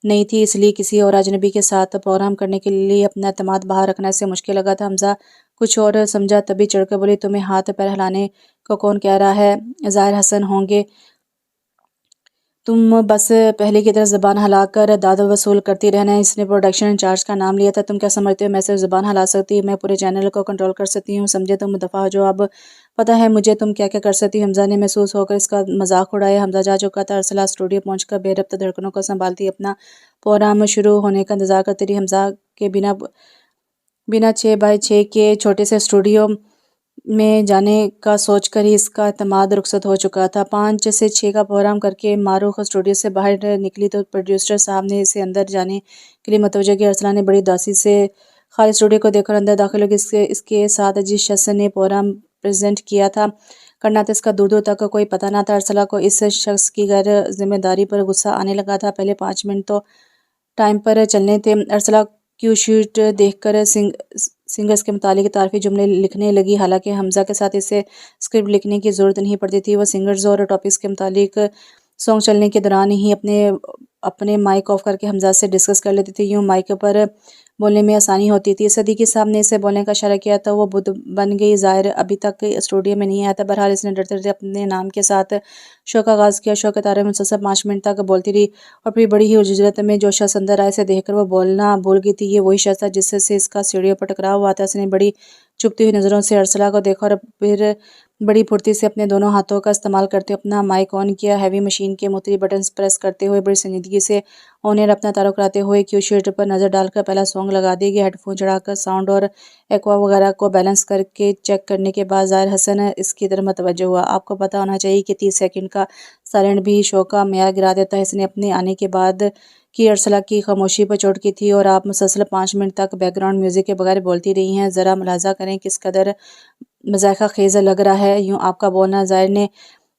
نہیں تھی، اس لیے کسی اور اجنبی کے ساتھ پروگرام کرنے کے لیے اپنا اعتماد باہر رکھنا اسے مشکل لگا تھا۔ حمزہ کچھ اور سمجھا، تبھی چڑھ کر بولی، تمہیں ہاتھ پیر ہلانے کو کون کہہ رہا ہے؟ ظاہر حسن ہوں گے، تم بس پہلے کی طرح زبان ہلا کر داد وصول کرتی رہنا ہے۔ اس نے پروڈکشن انچارج کا نام لیا تھا۔ تم کیا سمجھتے ہو میں صرف زبان ہلا سکتی ہوں؟ میں پورے چینل کو کنٹرول کر سکتی ہوں، سمجھے؟ تم دفعہ ہو جاؤ، اب پتہ ہے مجھے تم کیا کیا کر سکتی ہو۔ حمزہ نے محسوس ہو کر اس کا مذاق اڑایا۔ حمزہ جا چکا تھا۔ ارسلہ اسٹوڈیو پہنچ کر بے ربط دھڑکنوں کو سنبھالتی اپنا پروگرام شروع ہونے کا انتظار کرتی رہی۔ حمزہ کے بنا 6x6 کے چھوٹے سے اسٹوڈیو میں جانے کا سوچ کر ہی اس کا اعتماد رخصت ہو چکا تھا۔ 5 سے 6 کا پروگرام کر کے ماروخ اسٹوڈیو سے باہر نکلی تو پروڈیوسر صاحب نے اسے اندر جانے کے لیے متوجہ کیا۔ ارسلہ نے بڑی اداسی سے خالی اسٹوڈیو کو دیکھ کر اندر داخل ہو گئی۔ اس کے ساتھ جس شخص نے پروگرام پریزنٹ کرنا تھا اس کا دور دور تک کوئی پتہ نہ تھا۔ ارسلہ کو اس شخص کی غیر ذمہ داری پر غصہ آنے لگا تھا۔ پہلے 5 منٹ تو ٹائم پر چلنے تھے۔ ارسلہ کیو شیٹ دیکھ کر سنگرز کے متعلق تعارفی جملے لکھنے لگی، حالانکہ حمزہ کے ساتھ اسے اسکرپٹ لکھنے کی ضرورت نہیں پڑتی تھی۔ وہ سنگرز اور ٹاپکس کے متعلق سانگ چلنے کے دوران ہی اپنے مائک آف کر کے حمزہ سے ڈسکس کر لیتی تھی، یوں مائک پر بولنے میں آسانی ہوتی تھی۔ صدیقی صاحب نے اسے بولنے کا اشارہ کیا تو وہ بدھ بن گئی، ظاہر ابھی تک اسٹوڈیو میں نہیں آیا تھا۔ بہرحال اس نے ڈرتے ڈرتے اپنے نام کے ساتھ شو کا آغاز کیا۔ شو کے طارے مسلسل 5 منٹ تک بولتی رہی، اور پھر بڑی ہی اجرت میں جو شخص اندر آئے اسے دیکھ کر وہ بولنا بھول گئی تھی۔ یہ وہی شخص تھا جس سے اس کا سیڑھیوں پر ٹکراؤ ہوا تھا۔ اس نے بڑی چبھتی ہوئی نظروں سے ارسلہ کو دیکھا اور پھر بڑی پھرتی سے اپنے دونوں ہاتھوں کا استعمال کرتے ہوئے اپنا مائک آن کیا۔ ہیوی مشین کے مختلف بٹنز پریس کرتے ہوئے بڑی سنجیدگی سے آن ایئر اپنا تعارف کراتے ہوئے کیو شیٹ پر نظر ڈال کر پہلا سانگ لگا دیا گیا۔ ہیڈ فون چڑھا کر ساؤنڈ اور ایکوا وغیرہ کو بیلنس کر کے چیک کرنے کے بعد ظاہر حسن اس کی طرف متوجہ ہوا۔ آپ کو پتہ ہونا چاہیے کہ 30 سیکنڈ کا سائلنٹ بھی شو کا معیار گرا دیتا ہے۔ اس نے اپنے آنے کے بعد کی ارسلہ کی خاموشی پر چوٹ کی تھی، اور آپ مسلسل 5 منٹ تک بیک گراؤنڈ میوزک کے بغیر بولتی رہی ہیں۔ ذرا ملاحظہ کریں کس قدر مضحکہ خیز لگ رہا ہے یوں آپ کا بولنا۔ ظاہر نے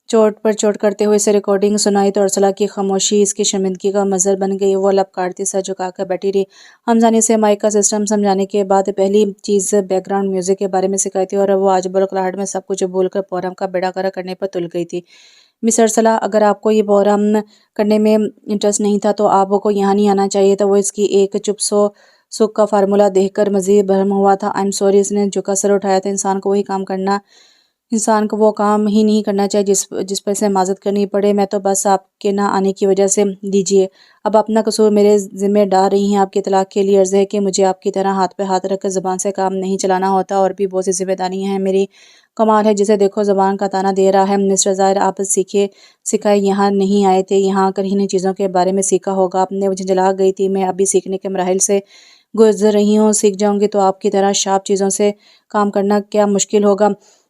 چوٹ پر چوٹ کرتے ہوئے اسے ریکارڈنگ سنائی تو ارسلہ کی خاموشی اس کی شرمندگی کا مظہر بن گئی۔ وہ لب کاٹتی سر جھکا کر بیٹھی رہی۔ حمزہ نے اسے مائک کا سسٹم سمجھانے کے بعد پہلی چیز بیک گراؤنڈ میوزک کے بارے میں سکھائی تھی، اور وہ آج بڑبڑاہٹ میں سب کچھ بھول کر پروگرام کا بیڑا غرق کرنے پر تل گئی تھی۔ مس ارسلہ، اگر آپ کو یہ پروگرام کرنے میں انٹرسٹ نہیں تھا تو آپ کو یہاں نہیں آنا چاہیے تھا۔ وہ اس کی ایک چپ سو سکھ کا فارمولہ دیکھ کر مزید برہم ہوا تھا۔ آئی ایم سوری، اس نے جھکا سر اٹھایا تھا۔ انسان کو وہ کام ہی نہیں کرنا چاہیے جس پر اسے معذرت کرنی پڑے۔ میں تو بس آپ کے نہ آنے کی وجہ سے دیجیے اب اپنا قصور میرے ذمہ ڈال رہی ہیں۔ آپ کی اطلاع کے لیے عرض ہے کہ مجھے آپ کی طرح ہاتھ پہ ہاتھ رکھ کر زبان سے کام نہیں چلانا ہوتا، اور بھی بہت سی ذمہ داریاں ہیں میری۔ کمال ہے جسے دیکھو زبان کا تانا دے رہا ہے۔ مسٹر ظاہر، آپ سکھائے یہاں نہیں آئے تھے، یہاں آ کر انہیں چیزوں کے بارے میں سیکھا ہوگا آپ نے۔ وہ جھنجھلا گئی تھی۔ میں ابھی سیکھنے کے مراحل سے گزر رہی ہوں، سیکھ جاؤں گی تو آپ کی طرح شارپ چیزوں سے کام کرنا کیا مشکل ہوگا؟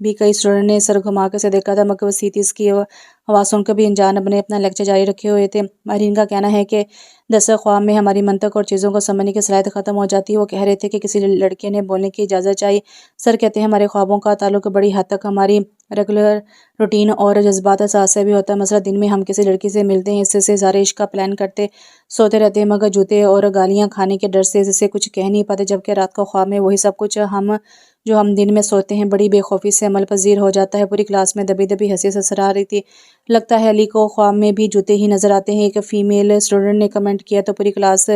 بھی کئی اسٹوڈنٹ نے سر گھما کے اسے دیکھا تھا، مگر وسیع اس کی آواز سن کر بھی انجان اپنے اپنا لیکچر جاری رکھے ہوئے تھے۔ ماہرین کا کہنا ہے کہ دست خواب میں ہماری منطق اور چیزوں کو سمجھنے کی صلاحیت ختم ہو جاتی ہے۔ وہ کہہ رہے تھے کہ کسی لڑکے نے بولنے کی اجازت چاہی۔ سر کہتے ہیں ہمارے خوابوں کا تعلق بڑی حد تک ہماری ریگولر روٹین اور جذبات احساس سے بھی ہوتا ہے۔ مثلا دن میں ہم کسی لڑکی سے ملتے ہیں، اس سے اظہار عشق کا پلان کرتے سوتے رہتے ہیں، مگر جوتے اور گالیاں کھانے کے ڈر سے اس سے کچھ کہہ نہیں پاتے، جبکہ رات کو خواب میں وہی سب کچھ جو ہم دن میں سوتے ہیں بڑی بے خوفی سے عمل پذیر ہو جاتا ہے۔ پوری کلاس میں دبی دبی ہنسی سرسر آ رہی تھی۔ لگتا ہے علی کو خواب میں بھی جوتے ہی نظر آتے ہیں، ایک فیمیل اسٹوڈنٹ نے کمنٹ کیا تو پوری کلاس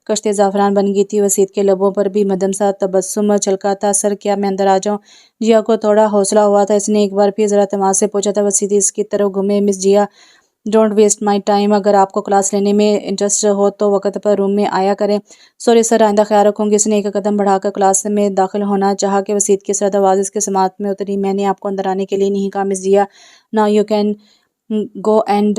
کشتے زعفران بن گئی تھی۔ وسیع کے لبوں پر بھی مدھم سا تبسم چھلکا تھا۔ سر کیا میں اندر آ جاؤں؟ جیا کو تھوڑا حوصلہ ہوا تھا، اس نے ایک بار پھر ذرا تماس سے پوچھا تھا۔ وسیع اس کی طرف گھومے۔ مس جیا، ڈونٹ ویسٹ مائی ٹائم، اگر آپ کو کلاس لینے میں انٹرسٹ ہو تو وقت پر روم میں آیا کریں۔ سوری سر، آئندہ خیال رکھوں گی۔ اس نے ایک قدم بڑھا کر کلاس میں داخل ہونا چاہا کہ وسیع کی سرد آواز اس کے سماعت میں اتری۔ میں نے آپ کو اندر آنے کے لیے نہیں کہا miss Jiya, now you can go and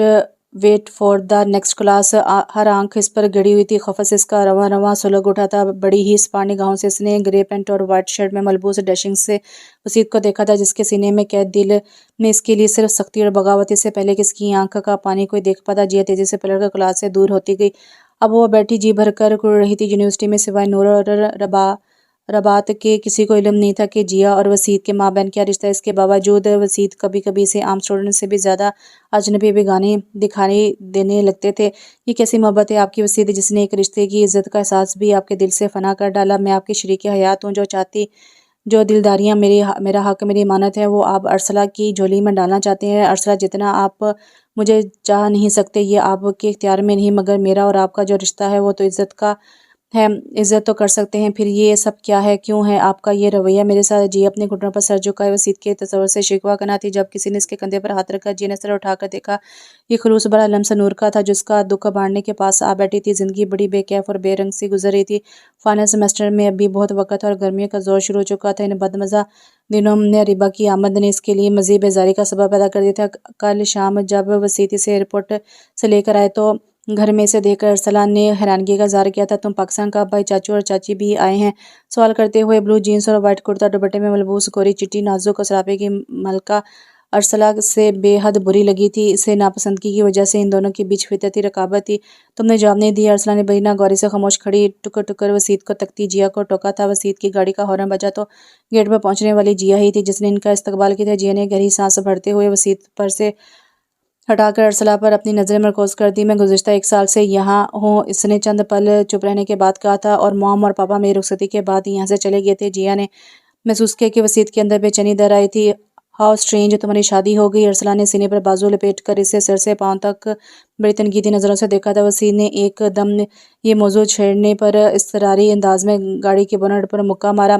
wait for the next class. ہر آنکھ اس پر گڑی ہوئی تھی، قفس اس کا رواں رواں سلگ اٹھا تھا۔ بڑی ہی اسپاٹ نگاہوں سے اس نے گرے پینٹ اور وائٹ شرٹ میں ملبوس ڈیشنگ سے وسیع کو دیکھا تھا، جس کے سینے میں قید دل میں اس کے لیے صرف سختی اور بغاوت۔ اس سے پہلے کہ اس کی آنکھ کا پانی کوئی دیکھ پاتا، جیا تیزی سے پلٹ کر کلاس سے دور ہوتی گئی۔ اب وہ بیٹھی جی بھر کر کڑ رہی تھی۔ یونیورسٹی میں سوائے نور اور ربات کے کسی کو علم نہیں تھا کہ جیا اور وسیع کے مابین کیا رشتہ ہے۔ اس کے باوجود وسیع کبھی کبھی اسے عام اسٹوڈنٹ سے بھی زیادہ اجنبی بیگانے دکھائی دینے لگتے تھے۔ یہ کیسی محبت ہے آپ کی وسیع، جس نے ایک رشتے کی عزت کا احساس بھی آپ کے دل سے فنا کر ڈالا؟ میں آپ کی شریک حیات ہوں، جو دلداریاں میرا حق میری امانت ہے، وہ آپ ارسلہ کی جھولی میں ڈالنا چاہتے ہیں۔ ارسلہ، جتنا آپ مجھے چاہ نہیں سکتے یہ آپ کے اختیار میں نہیں، مگر میرا اور آپ کا جو رشتہ ہے وہ تو عزت کا ہے، عزت تو کر سکتے ہیں۔ پھر یہ سب کیا ہے، کیوں ہے آپ کا یہ رویہ میرے ساتھ؟ جی اپنے گھٹنوں پر سر جھکائے وسیع کے تصور سے شکوہ کرنا تھی، جب کسی نے اس کے کندھے پر ہاتھ رکھا۔ جی نے سر اٹھا کر دیکھا، یہ خلوص بھرا لمس نور کا تھا، جس کا دکھ بانٹنے کے پاس آ بیٹھی تھی۔ زندگی بڑی بے کیف اور بے رنگ سی گزر رہی تھی۔ فائنل سیمسٹر میں اب بھی بہت وقت اور گرمیوں کا زور شروع ہو چکا تھا۔ ان بدمزہ دنوں میں ربا کی آمد نے اس کے لیے مزید بیزاری کا سبب پیدا کر دیا تھا۔ کل شام جب وسیع اسے ایئرپورٹ سے لے کر آئے تو گھر میں اسے دیکھ کر ارسلہ نے حیرانگی کا اظہار کیا تھا۔ تم پاکستان کب آئی؟ چاچو اور چاچی بھی آئے ہیں؟ سوال کرتے ہوئے بلو جینس اور وائٹ کرتا دوپٹے میں ملبوس گوری چٹی نازک اور سراپے کی ملکہ ارسلہ سے بے حد بری لگی تھی۔ اسے ناپسندگی کی وجہ سے ان دونوں کے بیچ فطرتی رقابت تھی۔ تم نے جواب نہیں دیا؟ ارسلہ نے بڑی ناگواری سے خاموش کھڑی ٹکر ٹکر وسیع کو تکتی جیا کو ٹوکا تھا۔ وسیع کی گاڑی کا ہارن بجا تو گیٹ پر پہنچنے والی جیا ہی تھی جس نے ان کا استقبال کیا تھا۔ جیا نے گہری سانس بھرتے ہوئے وسیع پر سے ہٹا کر ارسلہ پر اپنی نظریں مرکوز کر دی۔ میں گزشتہ 1 سال سے یہاں ہوں، اس نے چند پل چپ رہنے کے بعد کہا تھا، اور مام اور پاپا میری رخصتی کے بعد یہاں سے چلے گئے تھے۔ جیا نے محسوس کیا کہ وسیع کے اندر بے چینی در آئی تھی۔ ہاؤ اسٹرینج، تمہاری شادی ہو گئی؟ ارسلہ نے سینے پر بازو لپیٹ کر اسے سر سے پاؤں تک بڑی تنقیدی نظروں سے دیکھا تھا۔ وسیع نے ایک دم یہ موضوع چھیڑنے پر اضطراری انداز میں گاڑی کے بونٹ پر مکہ مارا۔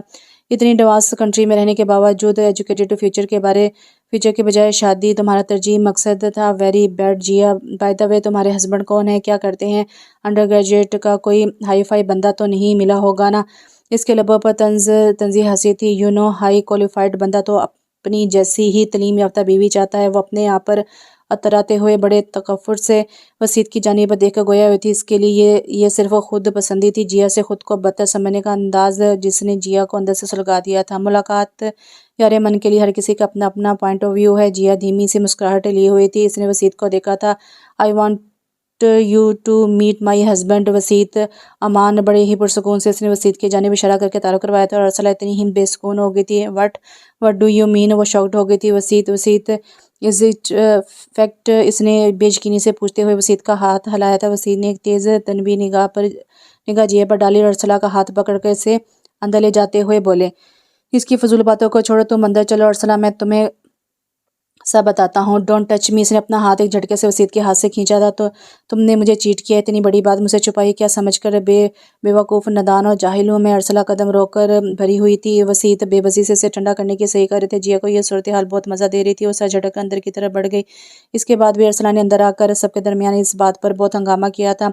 اتنی ایڈوانس کنٹری میں رہنے کے باوجود ایجوکیٹڈ فیوچر کے بجائے شادی تمہارا ترجیحی مقصد تھا؟ Very bad Jiya, by the way تمہارے ہسبینڈ کون ہیں، کیا کرتے ہیں؟ انڈر گریجویٹ کا کوئی ہائی فائی بندہ تو نہیں ملا ہوگا نا؟ اس کے لبوں پر طنزی ہنسی تھی۔ یو نو، ہائی کوالیفائڈ بندہ تو اپنی جیسی ہی تعلیم یافتہ بیوی چاہتا ہے۔ وہ اپنے آپ پر اتراتے ہوئے بڑے تکفر سے وسیع کی جانب دیکھ کر گویا ہوئی تھی اس کے لیے یہ صرف خود پسندی تھی۔ جیا سے خود کو بدتر سمجھنے کا انداز جس نے جیا کو اندر سے سلگا دیا تھا۔ ملاقات یار من کے لیے ہر کسی کا اپنا اپنا پوائنٹ آف ویو ہے۔ جیا دھیمی سی مسکراہٹ لیے ہوئی تھی، اس نے وسیع کو دیکھا تھا۔ I want you to meet my husband Wasi Aman, بڑے ہی پرسکون سے اس نے وسیع کی جانب اشارہ کر کے تعارف کروایا تھا، اور ارسلہ اتنی ہی بے سکون ہو گئی تھی۔ What do you mean? وہ شاکڈ ہو گئی تھی۔ وسیع از اٹ فیکٹ؟ اس نے بے یقینی سے پوچھتے ہوئے وسیع کا ہاتھ ہلایا تھا۔ وسیع نے ایک تیز تنبیہ نگاہ جیا پر ڈالی اور ارسلہ کا ہاتھ پکڑ کر اسے اندر لے جاتے ہوئے بولے، اس کی فضول باتوں کو چھوڑو، تم اندر چلو۔ ارسلہ، میں تمہیں سب بتاتا ہوں، ڈونٹ ٹچ می۔ اس نے اپنا ہاتھ ایک جھٹکے سے وسیع کے ہاتھ سے کھینچا تھا۔ تو تم نے مجھے چیٹ کیا، اتنی بڑی بات مجھ سے چھپائی کیا سمجھ کر؟ بے وقوف، نادان اور جاہل ہوں میں۔ ارسلہ قدم روک کر بھری ہوئی تھی۔ وسیع بے بسی سے اسے ٹھنڈا کرنے کی صحیح کر رہے تھے۔ جیا کو یہ صورتحال بہت مزہ دے رہی تھی، وہ سر جھٹک کر اندر کی طرف بڑھ گئی۔ اس کے بعد بھی ارسلہ نے اندر آ کر سب کے درمیان اس بات پر بہت ہنگامہ کیا تھا۔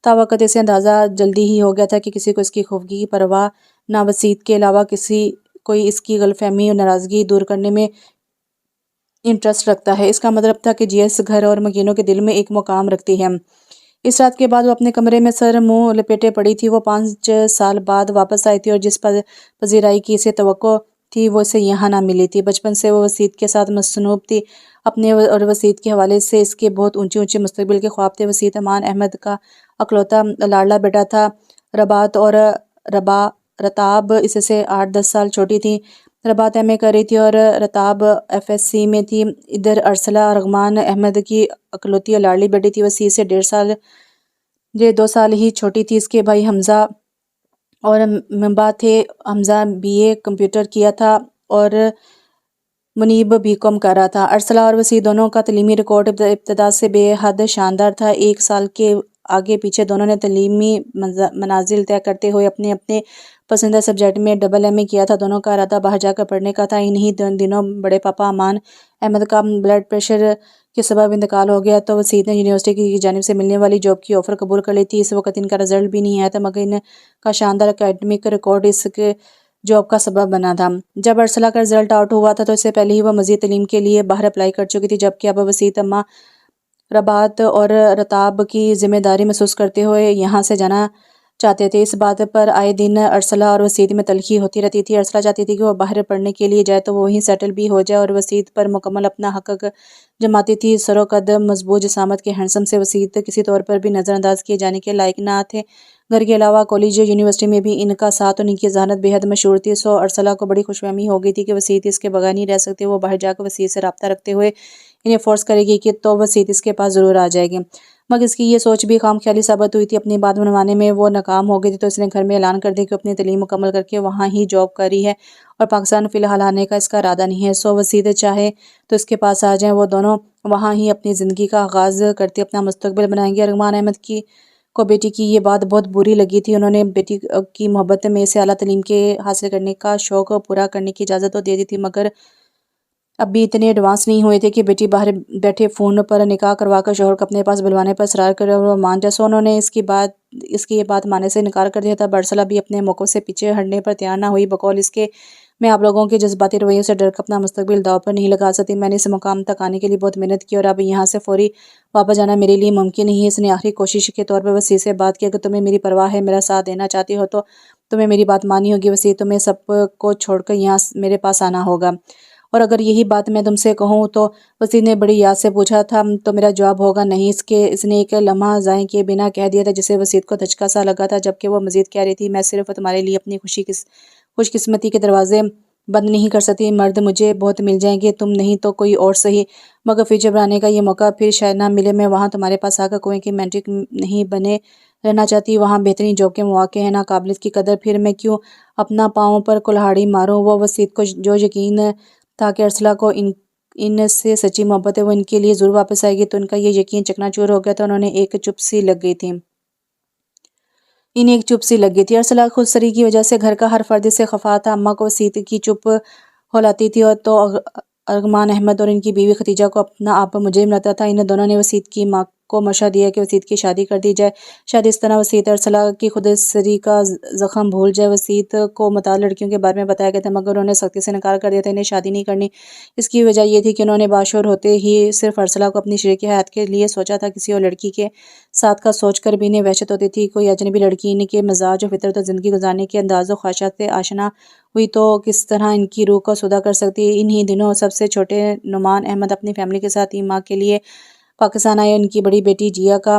تاوقت اسے اندازہ جلدی ہی ہو گیا تھا کہ کسی کو اس کی خفگی کی پرواہ نہ، وسیع کے علاوہ کوئی اس کی غلط فہمی اور ناراضگی دور کرنے میں انٹرسٹ رکھتا ہے۔ اس کا مطلب تھا کہ جیا اس گھر اور مکینوں کے دل میں ایک مقام رکھتی ہے۔ اس رات کے بعد وہ اپنے کمرے میں سر منہ لپیٹے پڑی تھی۔ وہ 5 سال بعد واپس آئی تھی اور جس پذیرائی کی اسے توقع تھی وہ اسے یہاں نہ ملی تھی۔ بچپن سے وہ وسیع کے ساتھ مصنوب تھی، اپنے اور وسیع کے حوالے سے اس کے بہت اونچے اونچے مستقبل کے خواب تھے۔ وسیع امان احمد کا اکلوتا لاڑلا بیٹا تھا۔ ربات اور رتاب اس سے 8-10 سال چھوٹی تھی۔ ربات ایم اے کر رہی تھی اور رتاب ایف ایس سی میں تھی۔ ادھر ارسلہ ارغمان احمد کی اکلوتی اور لاڑلی بیٹی تھی، وسیع سے 2 سال ہی چھوٹی تھی۔ اس کے بھائی حمزہ اور ممبا تھے۔ حمزہ بی اے کمپیوٹر کیا تھا اور منیب بی کام کر رہا تھا۔ ارسلہ اور وسیع دونوں کا تعلیمی ریکارڈ ابتدا سے بے حد شاندار تھا۔ 1 سال کے آگے پیچھے دونوں نے تعلیمی منازل طے کرتے ہوئے اپنے اپنے پسندیدہ سبجیکٹ میں ڈبل ایم اے کیا تھا۔ دونوں کا ارادہ باہر جا کر پڑھنے کا تھا۔ انہی دنوں بڑے پاپا امان احمد کا بلڈ پریشر کے سبب انتقال ہو گیا تو وسیع نے یونیورسٹی کی جانب سے ملنے والی جاب کی آفر قبول کر لی تھی۔ اس وقت ان کا رزلٹ بھی نہیں آیا تھا، مگر ان کا شاندار اکیڈمک ریکارڈ اس کے جاب کا سبب بنا تھا۔ جب ارسلہ کا رزلٹ آؤٹ ہوا تھا تو اس سے پہلے ہی وہ مزید تعلیم کے لیے باہر اپلائی کر چکی تھی، جبکہ اب وسیع اماں ربات اور رتاب کی ذمہ داری محسوس کرتے ہوئے یہاں سے جانا چاہتے تھے۔ اس بات پر آئے دن ارسلہ اور وسیع میں تلخی ہوتی رہتی تھی۔ ارسلہ چاہتی تھی کہ وہ باہر پڑھنے کے لیے جائے تو وہ وہیں سیٹل بھی ہو جائے اور وسیع پر مکمل اپنا حق جماتی تھی۔ سر و قد مضبوط جسامت کے ہینڈسم سے وسیع کسی طور پر بھی نظر انداز کیے جانے کے لائق نہ تھے۔ گھر کے علاوہ کالج یونیورسٹی میں بھی ان کا ساتھ اور ان کی ذہانت بے حد مشہور تھی۔ سو ارسلہ کو بڑی خوش فہمی ہو گئی تھی کہ وسیع اس کے بغیر نہیں رہ سکتے۔ وہ باہر جا کر وسیع سے رابطہ رکھتے ہوئے انہیں فورس کرے گی کہ تو وسیع اس کے پاس ضرور آ جائے گی، مگر اس کی یہ سوچ بھی خام خیالی ثابت ہوئی تھی۔ اپنی بات منوانے میں وہ ناکام ہو گئی تھی تو اس نے گھر میں اعلان کر دیا کہ اپنی تعلیم مکمل کر کے وہاں ہی جاب کر رہی ہے اور پاکستان فی الحال آنے کا اس کا ارادہ نہیں ہے۔ سو وسیع چاہے تو اس کے پاس آ جائیں، وہ دونوں وہاں ہی اپنی زندگی کا آغاز کرتے اپنا مستقبل بنائیں گے۔ ارغمان احمد کو بیٹی کی یہ بات بہت بری لگی تھی۔ انہوں نے بیٹی کی محبت میں اسے اعلیٰ تعلیم کے حاصل کرنے کا شوق پورا کرنے کی اجازت تو دے دی تھی، مگر اب بھی اتنے ایڈوانس نہیں ہوئے تھے کہ بیٹی باہر بیٹھے فون پر نکاح کروا کر شوہر کو اپنے پاس بلوانے پر اصرار کرے اور وہ مان جائے۔ سو انہوں نے اس کی یہ بات ماننے سے انکار کر دیا تھا۔ ارسلہ بھی اپنے موقع سے پیچھے ہٹنے پر تیار نہ ہوئی۔ بقول اس کے میں آپ لوگوں کے جذباتی رویوں سے ڈر کر اپنا مستقبل داؤ پر نہیں لگا سکتی۔ میں نے اس مقام تک آنے کے لیے بہت محنت کی اور اب یہاں سے فوری واپس جانا میرے لیے ممکن نہیں ہے۔ اس نے آخری کوشش کے طور پر وسیع سے بات کی، اگر تمہیں میری پرواہ ہے، میرا ساتھ دینا چاہتی ہو تو تمہیں میری بات ماننی ہوگی۔ وسیع، تمہیں سب کو چھوڑ کر یہاں میرے پاس آنا ہوگا، اور اگر یہی بات میں تم سے کہوں تو وسیع نے بڑی یاد سے پوچھا تھا تو میرا جواب ہوگا نہیں۔ اس نے ایک لمحہ ضائع کیے بنا کہہ دیا تھا، جسے وسیع کو دھچکا سا لگا تھا، جبکہ وہ مزید کہہ رہی تھی میں صرف تمہارے لیے اپنی خوش قسمتی کے دروازے بند نہیں کر سکتی۔ مرد مجھے بہت مل جائیں گے، تم نہیں تو کوئی اور صحیح، مگر فیوچر بنانے کا یہ موقع پھر شاید نہ ملے۔ میں وہاں تمہارے پاس آ کر کنویں کی میٹرک نہیں بنے رہنا چاہتی، وہاں بہترین جاب کے مواقع ہیں، نہ قابلیت کی قدر، پھر میں کیوں اپنا پاؤں پر کلہاڑی ماروں۔ وہ وسیع کو جو یقین تھا کہ ارسلہ کو ان سے سچی محبت ہے، وہ ان کے لیے ضرور واپس آئے گی، تو ان کا یہ یقین چکنا چور ہو گیا تھا۔ انہیں ایک چپ سی لگ گئی تھی۔ ارسلہ خود سری کی وجہ سے گھر کا ہر فرد سے خفا تھا۔ اماں کو وسیع کی چپ ہولاتی تھی تو ارغمان احمد اور ان کی بیوی ختیجہ کو اپنا آپ مجرم لگتا تھا۔ ان دونوں نے وسیع کی ماں کو مشورہ دیا کہ وسیع کی شادی کر دی جائے، شاید اس طرح وسیع ارسلہ کی خود سری کا زخم بھول جائے۔ وسیع کو متعدد لڑکیوں کے بارے میں بتایا گیا تھا، مگر انہوں نے سختی سے انکار کر دیا تھا، انہیں شادی نہیں کرنی۔ اس کی وجہ یہ تھی کہ انہوں نے باشعور ہوتے ہی صرف ارسلہ کو اپنی شریک حیات کے لیے سوچا تھا، کسی اور لڑکی کے ساتھ کا سوچ کر بھی انہیں وحشت ہوتی تھی۔ کوئی اجنبی لڑکی ان کے مزاج و فطرت اور زندگی گزارنے کے انداز و خواہشات سے آشنا ہوئی تو کس طرح ان کی روح کو سودا کر سکتی۔ انہی دنوں سب سے چھوٹے نعمان احمد اپنی فیملی کے ساتھ ماں کے لیے پاکستان آئے۔ ان کی بڑی بیٹی جیا کا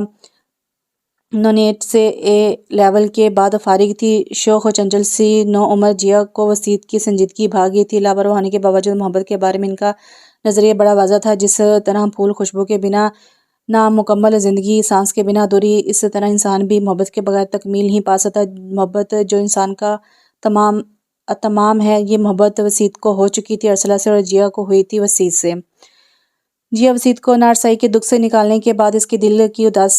نونیٹ سے اے لیول کے بعد فارغ تھی۔ شوخ و چنچل سی نوعمر جیا کو وسیع کی سنجیدگی بھا گئی تھی۔ لاپرواہ ہونے کے باوجود محبت کے بارے میں ان کا نظریہ بڑا واضح تھا۔ جس طرح پھول خوشبو کے بنا نامکمل، زندگی سانس کے بنا ادھوری، اس طرح انسان بھی محبت کے بغیر تکمیل نہیں پا سکتا۔ محبت جو انسان کا تمام ہے، یہ محبت وسیع کو ہو چکی تھی ارسلہ سے، اور جیا کو ہوئی تھی وسیع سے۔ جیا وسیع کو نارسائی کے دکھ سے نکالنے کے بعد اس کے دل کی اداس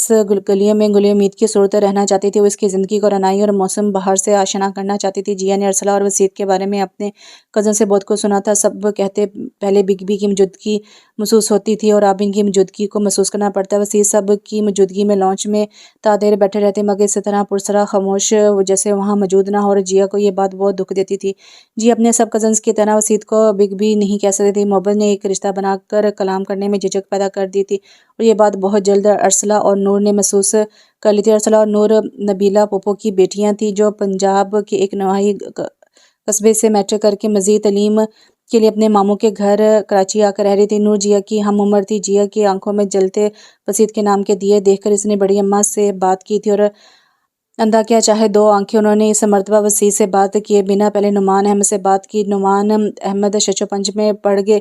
گلیوں میں گل امید کی صورت رہنا چاہتی تھی۔ وہ اس کی زندگی کو رونائی اور موسم بہار سے آشنا کرنا چاہتی تھی۔ جیا نے ارسلہ اور وسیع کے بارے میں اپنے کزن سے بہت کچھ سنا تھا۔ سب کہتے پہلے بگ بی کی موجودگی محسوس ہوتی تھی اور اب ان کی موجودگی کو محسوس کرنا پڑتا ہے۔ وسیع سب کی موجودگی میں لانچ میں تا دیر بیٹھے رہتے، مگر اس طرح پرسرا خاموش جیسے وہاں موجود نہ ہو، اور جیا کو یہ بات بہت دکھ دیتی تھی۔ جیا اپنے سب کزنز کی طرح وسیع کو بگ بی نہیں کہہ سکتی تھی۔ محبت نے ایک رشتہ بنا کر کلام کرنے میں جھجک پیدا کر دی تھی، اور یہ بات بہت جلد ارسلہ اور نور نے محسوس کر لی تھی۔ ارسلہ اور نور نبیلہ پھوپھو کی بیٹیاں تھیں، جو پنجاب کے ایک نواحی قصبے سے میٹرک کر کے مزید تعلیم کے لیے اپنے ماموں کے گھر کراچی آ کر رہ رہی تھی۔ نور جیا کی ہم عمر تھی۔ جیا کی آنکھوں میں جلتے وسیط کے نام کے دیے دیکھ کر اس نے بڑی اماں سے بات کی تھی، اور اندھا کیا چاہے دو آنکھیں انہوں نے اس مرتبہ وسیع سے بات کیے بنا پہلے نعمان احمد سے بات کی۔ نعمان احمد ششو پنج میں پڑ گئے۔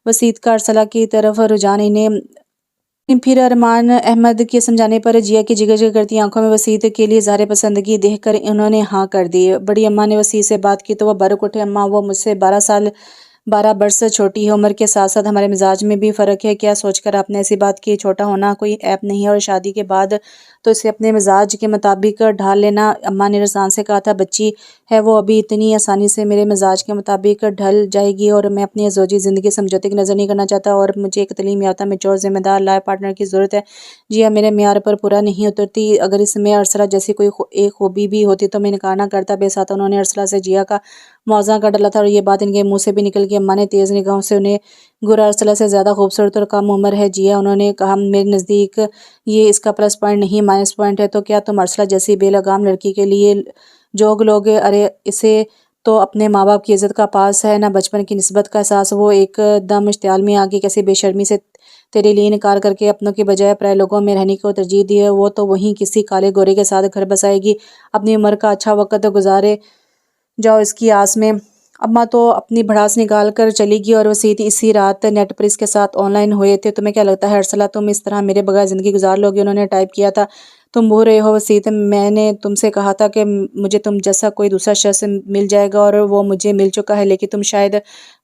وسیط کا ارسلہ کی طرف رجحان انہیں پھر ارمان احمد کے سمجھانے پر جیا کی جگر جگر کرتی آنکھوں میں وسیط کے لیے اظہار پسندگی دیکھ کر انہوں نے ہاں کر دی۔ بڑی اماں نے وسیع سے بات کی تو وہ برک اٹھے۔ اماں، وہ مجھ سے 12 برس چھوٹی ہے۔ عمر کے ساتھ ساتھ ہمارے مزاج میں بھی فرق ہے۔ کیا سوچ کر آپ نے ایسی بات کی؟ چھوٹا ہونا کوئی عیب نہیں ہے، اور شادی کے بعد تو اسے اپنے مزاج کے مطابق ڈھال لینا۔ اماں نے رضان سے کہا تھا، بچی ہے وہ، ابھی اتنی آسانی سے میرے مزاج کے مطابق ڈھل جائے گی، اور میں اپنی زوجی زندگی سمجھوتے کی نظر نہیں کرنا چاہتا، اور مجھے ایک تعلیم یافتہ میچور ذمہ دار لائف پارٹنر کی ضرورت ہے۔ جیا میرے معیار پر پورا نہیں اترتی۔ اگر اس میں ارسلہ جیسی کوئی ایک خوبی بھی ہوتی تو میں انکار نہ کرتا۔ بے ساتھ انہوں نے ارسلہ سے جیا کا موازنہ کر ڈالا تھا، اور یہ بات ان کے منہ سے بھی نکل گئی۔ اماں نے تیز نگاہوں سے انہیں گھورا۔ ارسلہ سے زیادہ خوبصورت اور کم عمر ہے جیا، انہوں نے کہا۔ میرے نزدیک یہ اس کا پلس پوائنٹ نہیں، مائنس پوائنٹ ہے۔ تو کیا تم ارسلہ جیسی بے لگام لڑکی کے لیے جوگ لوگے؟ ارے اسے تو اپنے ماں باپ کی عزت کا پاس ہے، نہ بچپن کی نسبت کا احساس۔ وہ ایک دم اشتعال میں آ گئی، کیسی بے شرمی سے تیرے لیے انکار کر کے اپنوں کی بجائے پرائے لوگوں میں رہنے کو ترجیح دی ہے۔ وہ تو وہیں کسی کالے گورے کے ساتھ گھر بسائے گی، اپنی عمر کا اچھا وقت گزارے جاؤ اس کی آس میں۔ اماں تو اپنی بھڑاس نکال کر چلی گئی، اور وسیط اسی رات نیٹ پر اس کے ساتھ آن لائن ہوئے تھے۔ تمہیں کیا لگتا ہے ارسلہ، تم اس طرح میرے بغیر زندگی گزار لو گی؟ انہوں نے ٹائپ کیا تھا۔ تم بھول رہے ہو وسیط، میں نے تم سے کہا تھا کہ مجھے تم جیسا کوئی دوسرا شخص مل جائے گا، اور وہ مجھے مل چکا ہے، لیکن تم شاید۔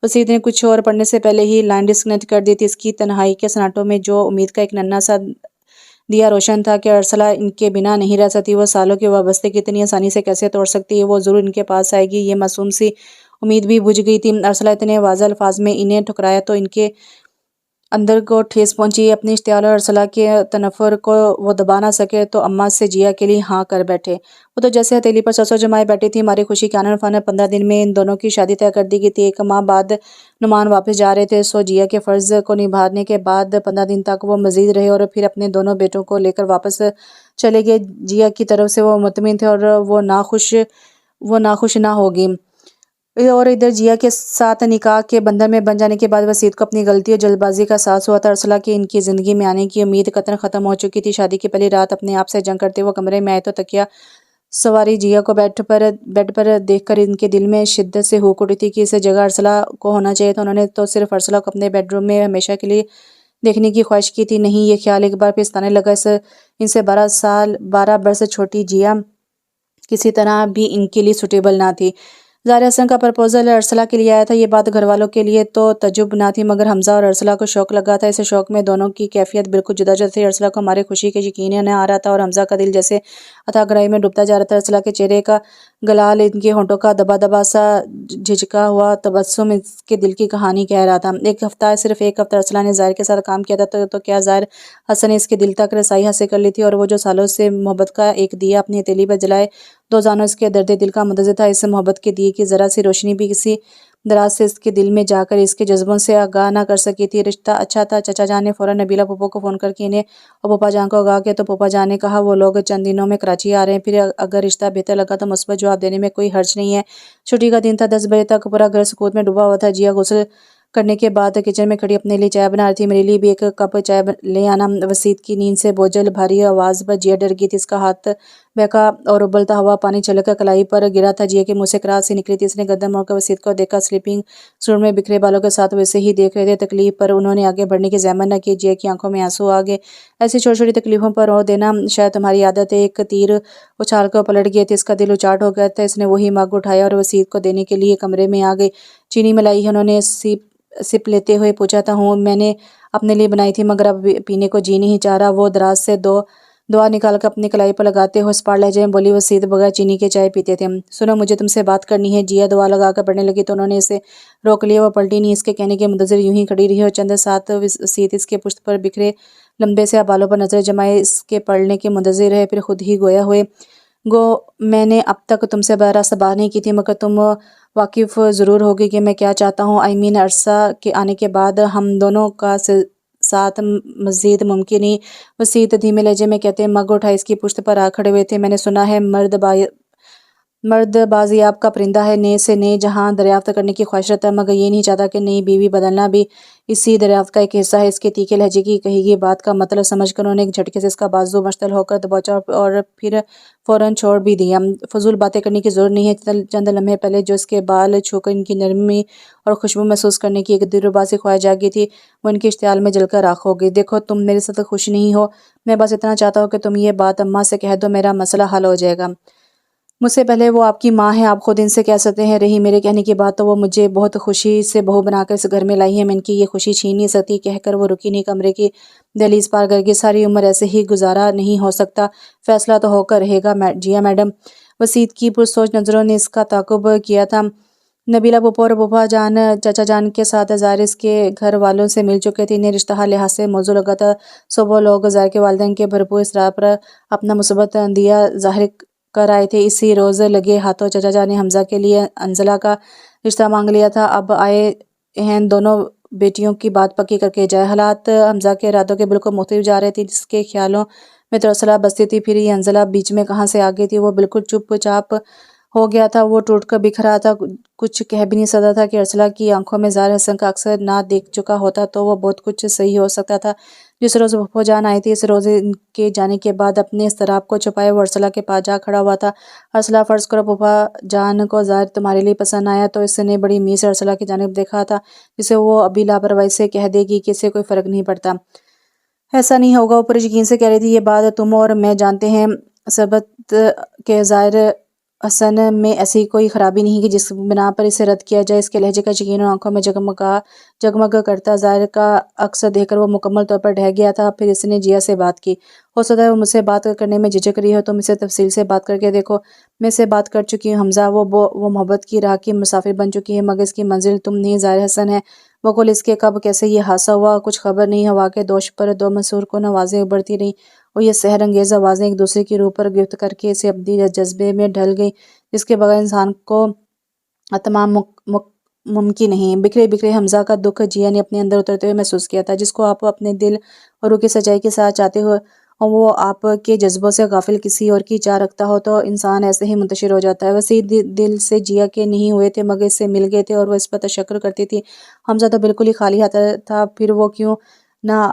وسیط نے کچھ اور پڑھنے سے پہلے ہی لائن ڈسکنیکٹ کر دی تھی۔ اس کی تنہائی کے سناٹوں میں جو امید کا ایک ننھا سا دیا روشن تھا کہ ارسلہ ان کے بنا نہیں رہ سکتی، وہ سالوں کی وابستگی اتنی آسانی سے کیسے توڑ سکتی ہے؟ وہ ضرور ان کے پاس آئے گی، یہ معصوم سی امید بھی بجھ گئی تھی۔ ارسلہ اتنے واضح الفاظ میں انہیں ٹھکرایا تو ان کے اندر کو ٹھیس پہنچی۔ اپنی اشتعال اور ارسلہ کے تنفر کو وہ دبا نہ سکے تو اماں سے جیا کے لیے ہاں کر بیٹھے۔ وہ تو جیسے ہتھیلی پر سرسوں جمائے بیٹھی تھی۔ ہماری خوشی کے آنن فانن 15 دن میں ان دونوں کی شادی طے کر دی گئی تھی۔ 1 ماہ بعد نعمان واپس جا رہے تھے، سو جیا کے فرض کو نبھانے کے بعد 15 دن تک وہ مزید رہے، اور پھر اپنے دونوں بیٹوں کو لے کر واپس چلے گئے۔ جیا کی طرف سے وہ مطمئن تھے، اور وہ ناخوش نہ ہوگی۔ اور ادھر جیا کے ساتھ نکاح کے بندھن میں بندھ جانے کے بعد وسیط کو اپنی غلطی اور جلد بازی کا احساس ہوا تھا۔ ارسلہ کی ان کی زندگی میں آنے کی امید قطعاً ختم ہو چکی تھی۔ شادی کی پہلی رات اپنے آپ سے جنگ کرتے وہ کمرے میں آئے تو تکیہ سواری جیا کو بیڈ پر دیکھ کر ان کے دل میں شدت سے ہوک اٹھی تھی کہ اس جگہ ارسلہ کو ہونا چاہیے تھا۔ انہوں نے تو صرف ارسلہ کو اپنے بیڈ روم میں ہمیشہ کے لیے دیکھنے کی خواہش کی تھی، نہیں یہ خیال ایک بار پھر ستانے لگا۔ ان سے 12 برس چھوٹی جیا کسی طرح بھی ان کے لیے سوٹیبل نہ تھی۔ ظاہر حسن کا پرپوزل ارسلہ کے لیے آیا تھا، یہ بات گھر والوں کے لیے تو تعجب نہ تھی، مگر حمزہ اور ارسلہ کو شوق لگا تھا۔ اس شوق میں دونوں کی کیفیت بالکل جدا جدا تھی۔ ارسلہ کو ہماری خوشی کے یقین نہ آ رہا تھا، اور حمزہ کا دل جیسے اتھاہ گہرائی میں ڈوبتا جا رہا تھا۔ ارسلہ کے چہرے کا گلال، ان کے ہونٹوں کا دبا دبا سا جھجکا ہوا تبسم اس کے دل کی کہانی کہہ رہا تھا۔ صرف ایک ہفتہ ارسلہ نے ظاہر کے ساتھ کام کیا تھا تو کیا ظاہر حسن نے اس کے دل تک رسائی حاصل کر لی تھی، اور وہ جو سالوں سے محبت کا ایک دیا اپنی ہتھیلی پر جلائے 2 جانوں اس کے درد دل کا منتظر تھا۔ اس محبت کے دیے کی ذرا سی روشنی بھی کسی دراز سے اس کے دل میں جا کر اس کے جذبوں سے آگاہ نہ کر سکی تھی۔ رشتہ اچھا تھا۔ چچا جان نے فوراً نبیلہ پھوپھو کو فون کر کے انہیں اور پھوپھا جان کو آگاہ کیا تو پھوپھا جان نے کہا وہ لوگ چند دنوں میں کراچی آ رہے ہیں، پھر اگر رشتہ بہتر لگا تو مثبت جواب دینے میں کوئی حرج نہیں ہے۔ چھٹی کا دن تھا۔ 10 بجے تک پورا گھر سکوت میں ڈوبا ہوا تھا۔ جیا غسل کرنے کے بعد کچن میں کھڑی اپنے لیے چائے بنا رہی تھی۔ میرے لیے بھی ایک کپ چائے لے آنا۔ وسیط کی نیند سے بوجھل بھاری آواز پر جیا ڈر گئی تھی۔ اس کا ہاتھ بہکا اور ابلتا ہوا پانی چھلک کر کلائی پر گرا تھا۔ جیا کے منہ سے کراہٹ سی نکلی تھی۔ اس نے گردن موڑ کر وسیط کو دیکھا، سلیپنگ سوٹ میں بکھرے بالوں کے ساتھ ویسے ہی دیکھ رہے تھے۔ تکلیف پر انہوں نے آگے بڑھنے کی زحمت نہ کی۔ جیا کی آنکھوں میں آنسو آ گئے۔ ایسی چھوٹی چھوٹی تکلیفوں پر رو دینا شاید تمہاری عادت ہے۔ ایک تیر اچھال کر پلٹ گئے تھے۔ اس کا دل اچاٹ ہو گیا تھا۔ اس نے وہی مگ اٹھایا اور وسیط کو دینے کے لیے کمرے میں آ گئی۔ چینی ملائی ہے؟ انہوں نے سپ لیتے ہوئے پوچھا تھا۔ ہوں، میں نے اپنے لیے بنائی تھی، مگر اب پینے کو جی نہیں چاہ رہا۔ وہ دراز سے دعا نکال کر اپنی کلائی پر لگاتے ہوئے اسپاٹ لہجے میں بولی۔ وسیط بغیر چینی کے چائے پیتے تھے۔ سنو، مجھے تم سے بات کرنی ہے۔ جیا دعا لگا کر پڑھنے لگی تو انہوں نے اسے روک لیا۔ وہ پلٹی نہیں، اس کے کہنے کے منتظر یوں ہی کھڑی رہی، اور چند ساتھ وسیط اس کے پشت پر بکھرے لمبے سے بالوں پر نظر جمائے اس کے پڑھنے کے منتظر رہے، پھر خود ہی گویا ہوئے۔ میں نے اب تک تم سے راستہ بات نہیں کی تھی، مگر تم واقف ضرور ہوگی کہ میں کیا چاہتا ہوں۔ عرصہ کے آنے کے بعد ہم دونوں کا ساتھ مزید ممکن ہی۔ وسیط دھیمے لہجے میں کہتے مگ اٹھائے اس کی پشت پر آ کھڑے ہوئے تھے۔ میں نے سنا ہے مرد بازیاب کا پرندہ ہے، نئے سے نئے جہاں دریافت کرنے کی خواہش رہتا ہے، مگر یہ نہیں چاہتا کہ نئی بیوی بدلنا بھی اسی دریافت کا ایک حصہ ہے۔ اس کے تیکھے لہجے کی کہی گئی بات کا مطلب سمجھ کر انہوں نے ایک جھٹکے سے اس کا بازو مشتعل ہو کر دبوچا اور پھر فوراً چھوڑ بھی دیا۔ فضول باتیں کرنے کی ضرورت نہیں ہے۔ چند لمحے پہلے جو اس کے بال چھو کر ان کی نرمی اور خوشبو محسوس کرنے کی ایک دلربا سی خواہش جاگی تھی، وہ ان کے اشتعال میں جل کر راکھ ہو گئی۔ دیکھو، تم میرے ساتھ خوش نہیں ہو، میں بس اتنا چاہتا ہوں کہ تم یہ بات اماں سے کہہ دو، میرا مسئلہ حل ہو جائے گا۔ مجھ سے پہلے وہ آپ کی ماں ہیں، آپ خود ان سے کہہ سکتے ہیں۔ رہی میرے کہنے کی بات تو وہ مجھے بہت خوشی سے بہو بنا کر اس گھر میں لائی ہیں، میں ان کی یہ خوشی چھین نہیں سکتی۔ کہہ کر وہ رکی نہیں، کمرے کی دہلیز پار کر گئی۔ ساری عمر ایسے ہی گزارا نہیں ہو سکتا، فیصلہ تو ہو کر رہے گا جیا میڈم۔ وسیط کی پرسوچ نظروں نے اس کا تعاقب کیا تھا۔ نبیلہ پھوپھو اور پھوپھا جان چچا جان کے ساتھ ظاہر اس کے گھر والوں سے مل چکے تھے، انہیں رشتہ لحاظ سے موزوں لگا تھا۔ سو وہ لوگ ظاہر کے والدین کے بھرپور اصرار پر اپنا مثبت عندیہ ظاہر کر آئے تھے۔ اسی روز لگے ہاتھوں چچا جان نے حمزہ کے لیے انزلہ کا رشتہ مانگ لیا تھا۔ اب آئے ہیں دونوں بیٹیوں کی بات پکی کر کے جائے۔ حالات حمزہ کے ارادوں کے بالکل مختلف جا رہے تھے۔ جس کے خیالوں میں تو ارسلہ بستی تھی، پھر یہ انزلہ بیچ میں کہاں سے آ گئی تھی۔ وہ بالکل چپ چاپ ہو گیا تھا، وہ ٹوٹ کر بکھر رہا تھا، کچھ کہہ بھی نہیں سکتا تھا کہ ارسلہ کی آنکھوں میں ظاہر حسن کا اکثر نہ دیکھ چکا ہوتا تو وہ بہت کچھ صحیح ہو سکتا تھا۔ جس روز پھوپھو جان آئی تھی، اس روز ان کے جانے کے بعد اپنے اضطراب کو چھپائے وہ ارسلہ کے پاس جا کھڑا ہوا تھا۔ ارسلہ، فرض کرو پھوپھا جان کو ظاہر تمہارے لیے پسند آیا تو اس نے بڑی امید سے ارسلہ کی جانب دیکھا تھا، جسے وہ ابھی لاپرواہی سے کہہ دے گی کہ اسے کوئی فرق نہیں پڑتا۔ ایسا نہیں ہوگا، وہ پورے یقین سے کہہ رہی تھی۔ یہ بات تم اور میں جانتے ہیں ثبت کہ ظاہر حسن میں ایسی کوئی خرابی نہیں کہ جس بنا پر اسے رد کیا جائے۔ اس کے لہجے کا یقین اور آنکھوں میں جگمگ کرتا ظاہر کا عکس دیکھ کر وہ مکمل طور پر ڈھہ گیا تھا۔ پھر اس نے جیا سے بات کی۔ ہو سکتا ہے وہ مجھ سے بات کرنے میں جھجک رہی ہو، تم اسے تفصیل سے بات کر کے دیکھو۔ میں اسے بات کر چکی ہوں حمزہ، وہ محبت کی راہ کی مسافر بن چکی ہے، مگر اس کی منزل تم نہیں، ظاہر حسن ہے۔ بقول اس کے کب کیسے یہ حادثہ ہوا کچھ خبر نہیں۔ ہوا کے دوش پر دو مسحور کن آوازیں ابھرتی رہیں اور یہ سحر انگیز آوازیں ایک دوسرے کی روح پر گرفت کر کے اسے ابدی جذبے میں ڈھل گئیں جس کے بغیر انسان کو اتمام ممکن نہیں۔ بکھرے بکھرے حمزہ کا دکھ جیا نے اپنے اندر اترتے ہوئے محسوس کیا تھا۔ جس کو آپ اپنے دل اور روح کی سچائی کے ساتھ چاہتے ہو اور وہ آپ کے جذبوں سے غافل کسی اور کی چاہ رکھتا ہو تو انسان ایسے ہی منتشر ہو جاتا ہے۔ وسیع دل سے جیا کے نہیں ہوئے تھے، مگر اس سے مل گئے تھے اور وہ اس پر تشکر کرتی تھی۔ حمزہ تو بالکل ہی خالی ہاتھ تھا، پھر وہ کیوں نہ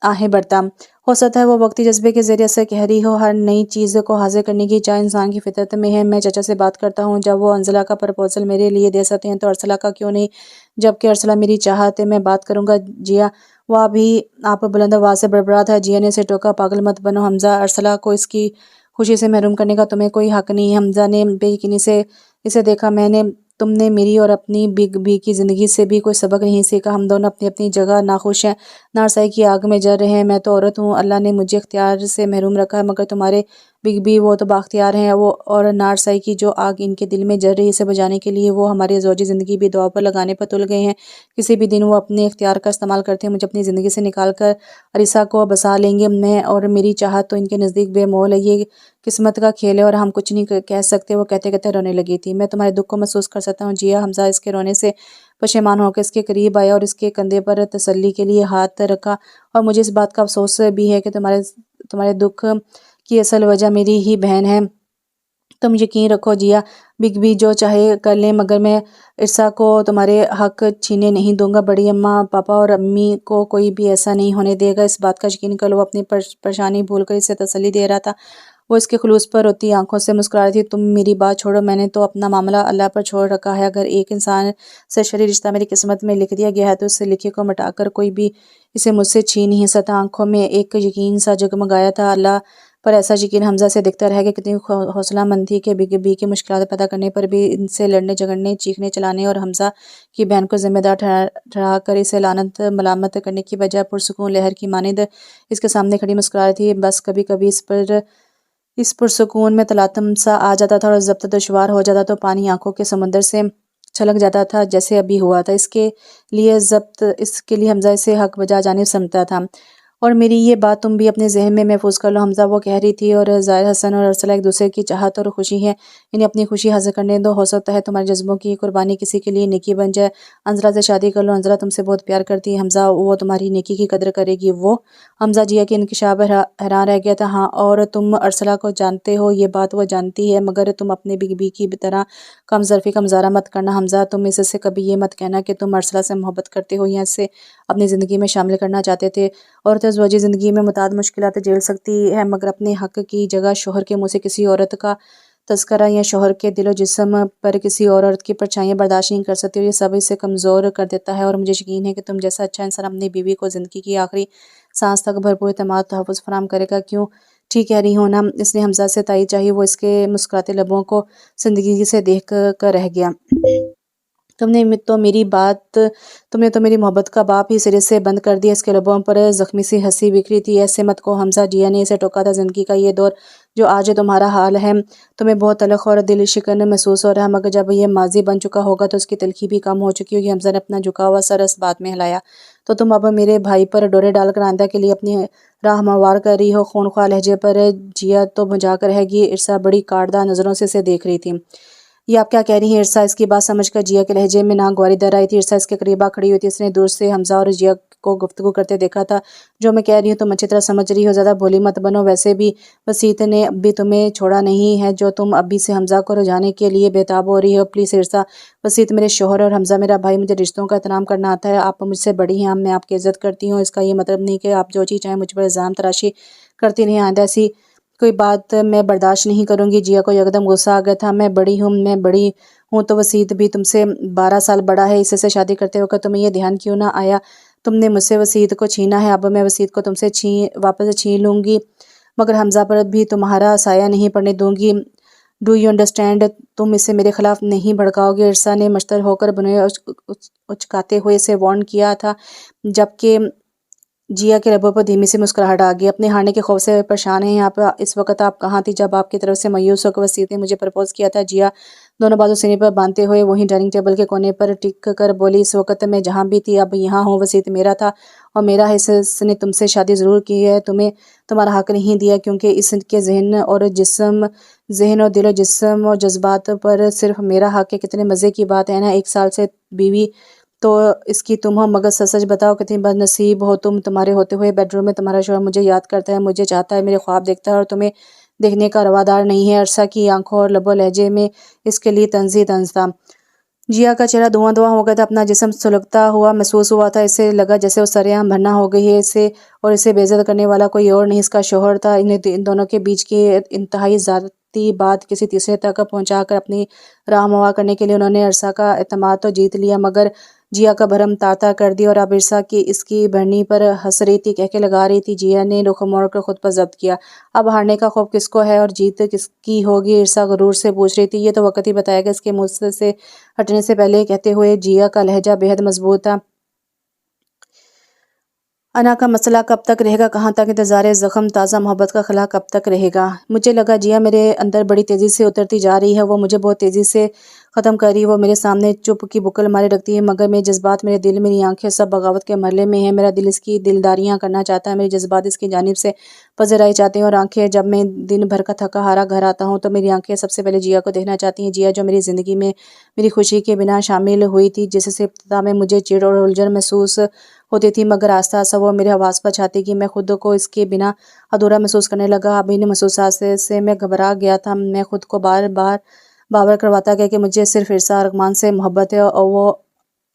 آہیں بھرتا۔ ہو سکتا ہے وہ وقتی جذبے کے ذریعے سے کہہ رہی ہو۔ ہر نئی چیز کو حاصل کرنے کی چاہ انسان کی فطرت میں ہے۔ میں چچا سے بات کرتا ہوں، جب وہ انزلہ کا پرپوزل میرے لیے دے سکتے ہیں تو ارسلہ کا کیوں نہیں؟ جبکہ ارسلہ میری چاہت ہے، میں بات کروں گا جیا۔ وہ ابھی آپ بلند آواز سے بڑبڑا تھا۔ جیا نے اسے ٹوکا، پاگل مت بنو حمزہ، ارسلہ کو اس کی خوشی سے محروم کرنے کا تمہیں کوئی حق نہیں ہے۔ حمزہ نے بے یقینی سے اسے دیکھا۔ تم نے میری اور اپنی بگ بی کی زندگی سے بھی کوئی سبق نہیں سیکھا۔ ہم دونوں اپنی اپنی جگہ ناخوش ہیں، نارسائی کی آگ میں جل رہے ہیں۔ میں تو عورت ہوں، اللہ نے مجھے اختیار سے محروم رکھا ہے، مگر تمہارے بگ بی وہ تو بااختیار ہیں، اور نارسائی کی جو آگ ان کے دل میں جل رہی ہے اسے بجھانے کے لیے وہ ہماری زوجی زندگی بھی داؤ پر لگانے پر تل گئے ہیں۔ کسی بھی دن وہ اپنے اختیار کا استعمال کرتے ہیں، مجھے اپنی زندگی سے نکال کر عریسہ کو بسا لیں گے۔ میں اور میری چاہت تو ان کے نزدیک بے مول ہے، یہ قسمت کا کھیل ہے اور ہم کچھ نہیں کہہ سکتے۔ وہ کہتے کہتے رونے لگی تھی۔ میں تمہارے دکھ کو محسوس کر سکتا ہوں جیا۔ حمزہ اس کے رونے سے پشیمان ہو کر اس کے قریب آیا اور اس کے کندھے پر تسلی کے لیے ہاتھ رکھا۔ اور مجھے اس بات کا افسوس بھی ہے کہ تمہارے دکھ کی اصل وجہ میری ہی بہن ہے۔ تم یقین رکھو جیا، بگ بی جو چاہے کر لیں، مگر میں عرصہ کو تمہارے حق چھینے نہیں دوں گا۔ بڑی اماں، پاپا اور امی کو کوئی بھی ایسا نہیں ہونے دے گا، اس بات کا یقین کر لو۔ وہ اپنی پریشانی بھول کر اسے تسلی دے رہا تھا۔ وہ اس کے خلوص پر روتی آنکھوں سے مسکرا رہی تھی۔ تم میری بات چھوڑو، میں نے تو اپنا معاملہ اللہ پر چھوڑ رکھا ہے۔ اگر ایک انسان سے شرعی رشتہ میری قسمت میں لکھ دیا گیا ہے تو اس لکھے کو مٹا کر کوئی بھی اسے مجھ سے چھین نہیں سکتا۔ آنکھوں میں ایک یقین سا جگمگایا تھا۔ اللہ پر ایسا یقین حمزہ سے دکھتا رہا کہ کتنی حوصلہ مند تھی کہ بگ بی کی مشکلات پیدا کرنے پر بھی ان سے لڑنے جھگڑنے، چیخنے چلانے اور حمزہ کی بہن کو ذمہ دار ٹھہرا کر اسے لعنت ملامت کرنے کی بجائے پرسکون لہر کی مانند اس کے سامنے کھڑی مسکرا رہی تھی۔ بس کبھی کبھی اس پرسکون میں تلاطم سا آ جاتا تھا اور ضبط دشوار ہو جاتا تو پانی آنکھوں کے سمندر سے چھلک جاتا تھا، جیسے ابھی ہوا تھا۔ اس کے لیے حمزہ اسے حق بجا جانب سمٹتا تھا اور میری یہ بات تم بھی اپنے ذہن میں محفوظ کر لو حمزہ، وہ کہہ رہی تھی، اور ظاہر حسن اور ارسلہ ایک دوسرے کی چاہت اور خوشی ہے، انہیں اپنی خوشی حاصل کرنے دو، ہو سکتا ہے تمہارے جذبوں کی قربانی کسی کے لیے نیکی بن جائے، انزلہ سے شادی کر لو، انزلہ تم سے بہت پیار کرتی ہے حمزہ، وہ تمہاری نیکی کی قدر کرے گی۔ وہ حمزہ جیا کے انکشاف پر حیران رہ گیا تھا۔ ہاں، اور تم ارسلہ کو جانتے ہو؟ یہ بات وہ جانتی ہے، مگر تم اپنے بیوی کی طرح کم ظرفی کا مظاہرہ مت کرنا حمزہ، تم اس سے کبھی یہ مت کہنا کہ تم ارسلہ سے محبت کرتے ہو یا اسے اپنی زندگی میں شامل کرنا چاہتے تھے۔ عورت زوجی زندگی میں متعدد مشکلات جھیل سکتی ہے، مگر اپنے حق کی جگہ شوہر کے منہ سے کسی عورت کا تذکرہ یا شوہر کے دل و جسم پر کسی اور عورت کی پرچھائیاں برداشت نہیں کر سکتی، اور یہ سب اسے کمزور کر دیتا ہے، اور مجھے یقین ہے کہ تم جیسا اچھا انسان اپنی بیوی کو زندگی کی آخری سانس تک بھرپور اعتماد تحفظ فراہم کرے گا۔ کیوں ٹھیک کہہ رہی ہوں نا؟ اس نے حمزہ سے تائید چاہی، وہ اس کے مسکراتے لبوں کو زندگی سے دیکھ کر رہ گیا۔ تم نے تو میری محبت کا باب ہی سرے سے بند کر دیا۔ اس کے لبوں پر زخمی سی ہنسی بکھری تھی۔ ایسے مت کو حمزہ، جیا نے اسے ٹوکا تھا، زندگی کا یہ دور جو آج تمہارا حال ہے تمہیں بہت تلخ اور دل شکن محسوس ہو رہا ہے، مگر جب یہ ماضی بن چکا ہوگا تو اس کی تلخی بھی کم ہو چکی ہوگی۔ حمزہ نے اپنا جھکا ہوا سر اس بات میں ہلایا۔ تو تم اب میرے بھائی پر ڈورے ڈال کر آئندہ کے لیے اپنی راہ ہموار کر رہی ہو؟ خونخوار لہجے پر جیا تو مجھا رہ گئی۔ ارسا بڑی کاٹدار نظروں سے اسے دیکھ رہی تھی۔ یہ آپ کیا کہہ رہی ہیں ارسا؟ اس کی بات سمجھ کر جیا کے لہجے میں ناگواری در آئی تھی۔ ارسا اس کے قریب آ کھڑی ہوئی تھی، اس نے دور سے حمزہ اور جیا کو گفتگو کرتے دیکھا تھا۔ جو میں کہہ رہی ہوں تم اچھی طرح سمجھ رہی ہو، زیادہ بھولی مت بنو، ویسے بھی وسیط نے اب بھی تمہیں چھوڑا نہیں ہے جو تم ابھی سے حمزہ کو رجانے کے لیے بےتاب ہو رہی ہو۔ پلیز ارسا، وسیط میرے شوہر اور حمزہ میرا بھائی، مجھے رشتوں کا احترام کرنا آتا ہے، آپ مجھ سے بڑی ہیں، میں آپ کی عزت کرتی ہوں، اس کا یہ مطلب نہیں کہ آپ جو چیز چاہیں مجھ پر الزام تراشی کرتی رہیں، آئندہ ایسی کوئی بات میں برداشت نہیں کروں گی۔ جیا کو یکدم غصہ آ گیا تھا۔ میں بڑی ہوں تو وسیط بھی تم سے 12 سال بڑا ہے، اس سے شادی کرتے وقت تمہیں یہ دھیان کیوں نہ آیا؟ تم نے مجھ سے وسیط کو چھینا ہے، اب میں وسیط کو تم سے واپس چھین لوں گی، مگر حمزہ پر بھی تمہارا سایہ نہیں پڑنے دوں گی۔ Do you understand? تم اسے میرے خلاف نہیں بھڑکاؤ گے؟ ارسا نے مشتعل ہو کر بنوے اچکاتے ہوئے اسے وارن کیا تھا، جبکہ جیا کے لبوں پر دھیمی سی مسکراہٹ آ گئی۔ اپنے ہارنے کے خوف سے پریشان ہیں آپ؟ اس وقت آپ کہاں تھی جب آپ کی طرف سے مایوس ہو کر وسیط نے مجھے پرپوز کیا تھا؟ جیا دونوں بازو سینے پر باندھتے ہوئے وہیں ڈائننگ ٹیبل کے کونے پر ٹک کر بولی، اس وقت میں جہاں بھی تھی اب یہاں ہوں، وسیط میرا تھا اور میرا ہے، اس نے تم سے شادی ضرور کی ہے، تمہیں تمہارا حق نہیں دیا، کیونکہ اس کے ذہن اور دل و جسم اور جذبات پر صرف میرا حق ہے۔ کتنے مزے کی بات ہے نا، 1 سال سے بیوی تو اس کی تم ہو، مگر سچ بتاؤ کتنی بد نصیب ہو تم، تمہارے ہوتے ہوئے بیڈ روم میں تمہارا شوہر مجھے یاد کرتا ہے، مجھے چاہتا ہے، میرے خواب دیکھتا ہے، اور تمہیں دیکھنے کا روادار نہیں ہے۔ ارسا کی آنکھوں اور لب و لہجے میں اس کے لیے طنز ہی طنز تھا۔ جیا کا چہرہ دھواں ہو گیا تھا، اپنا جسم سلگتا ہوا محسوس ہوا تھا، اسے لگا جیسے وہ سرعام بھرنا ہو گئی ہے، اسے بے عزت کرنے والا کوئی اور نہیں، اس کا شوہر تھا۔ ان دونوں کے بیچ کی انتہائی ذاتی بات کسی تیسرے تک پہنچا کر اپنی راہ ہموار کرنے کے لیے انہوں نے ارسا کا اعتماد تو جیت لیا، مگر جیا کا بھرم تار کر دیا، اور اب ارسا کی اس کی بھرنی پر ہنس رہی تھی، کہکے لگا رہی تھی۔ جیا نے رخ موڑ کر خود پر ضبط کیا۔ اب ہارنے کا خوف کس کو ہے اور جیت کس کی ہوگی؟ ارسا غرور سے پوچھ رہی تھی۔ یہ تو وقت ہی بتائے گا، اس کے منہ سے ہٹنے سے پہلے کہتے ہوئے جیا کا لہجہ بے حد مضبوط تھا۔ انا کا مسئلہ کب تک رہے گا؟ کہاں تک انتظار زخم؟ تازہ محبت کا خلا کب تک رہے گا؟ مجھے لگا جیا میرے اندر بڑی تیزی سے اترتی جا رہی ہے، وہ مجھے بہت تیزی سے ختم کر رہی ہے، وہ میرے سامنے چپ کی بکل ماری رکھتی ہے، مگر میرے جذبات، میرے دل، میری آنکھیں سب بغاوت کے مرحلے میں ہیں۔ میرا دل اس کی دلداریاں کرنا چاہتا ہے، میرے جذبات اس کی جانب سے پذیرائی چاہتے ہیں، اور آنکھیں، جب میں دن بھر کا تھکا ہارا گھر آتا ہوں تو میری آنکھیں سب سے پہلے جیا کو دیکھنا چاہتی ہیں، جیا جو میری زندگی میں میری خوشی کے بنا شامل ہوئی تھی، جس سے ابتدا میں مجھے چڑ اور الجھن محسوس ہوتی تھی، مگر آہستہ آہستہ وہ میرے حواس پر چھاتی کہ میں خود کو اس کے بنا ادھورا محسوس کرنے لگا۔ اب ان محسوسات سے میں گھبرا گیا تھا، میں خود کو بار بار باور کرواتا گیا کہ مجھے صرف ارسا ارغمان سے محبت ہے، اور وہ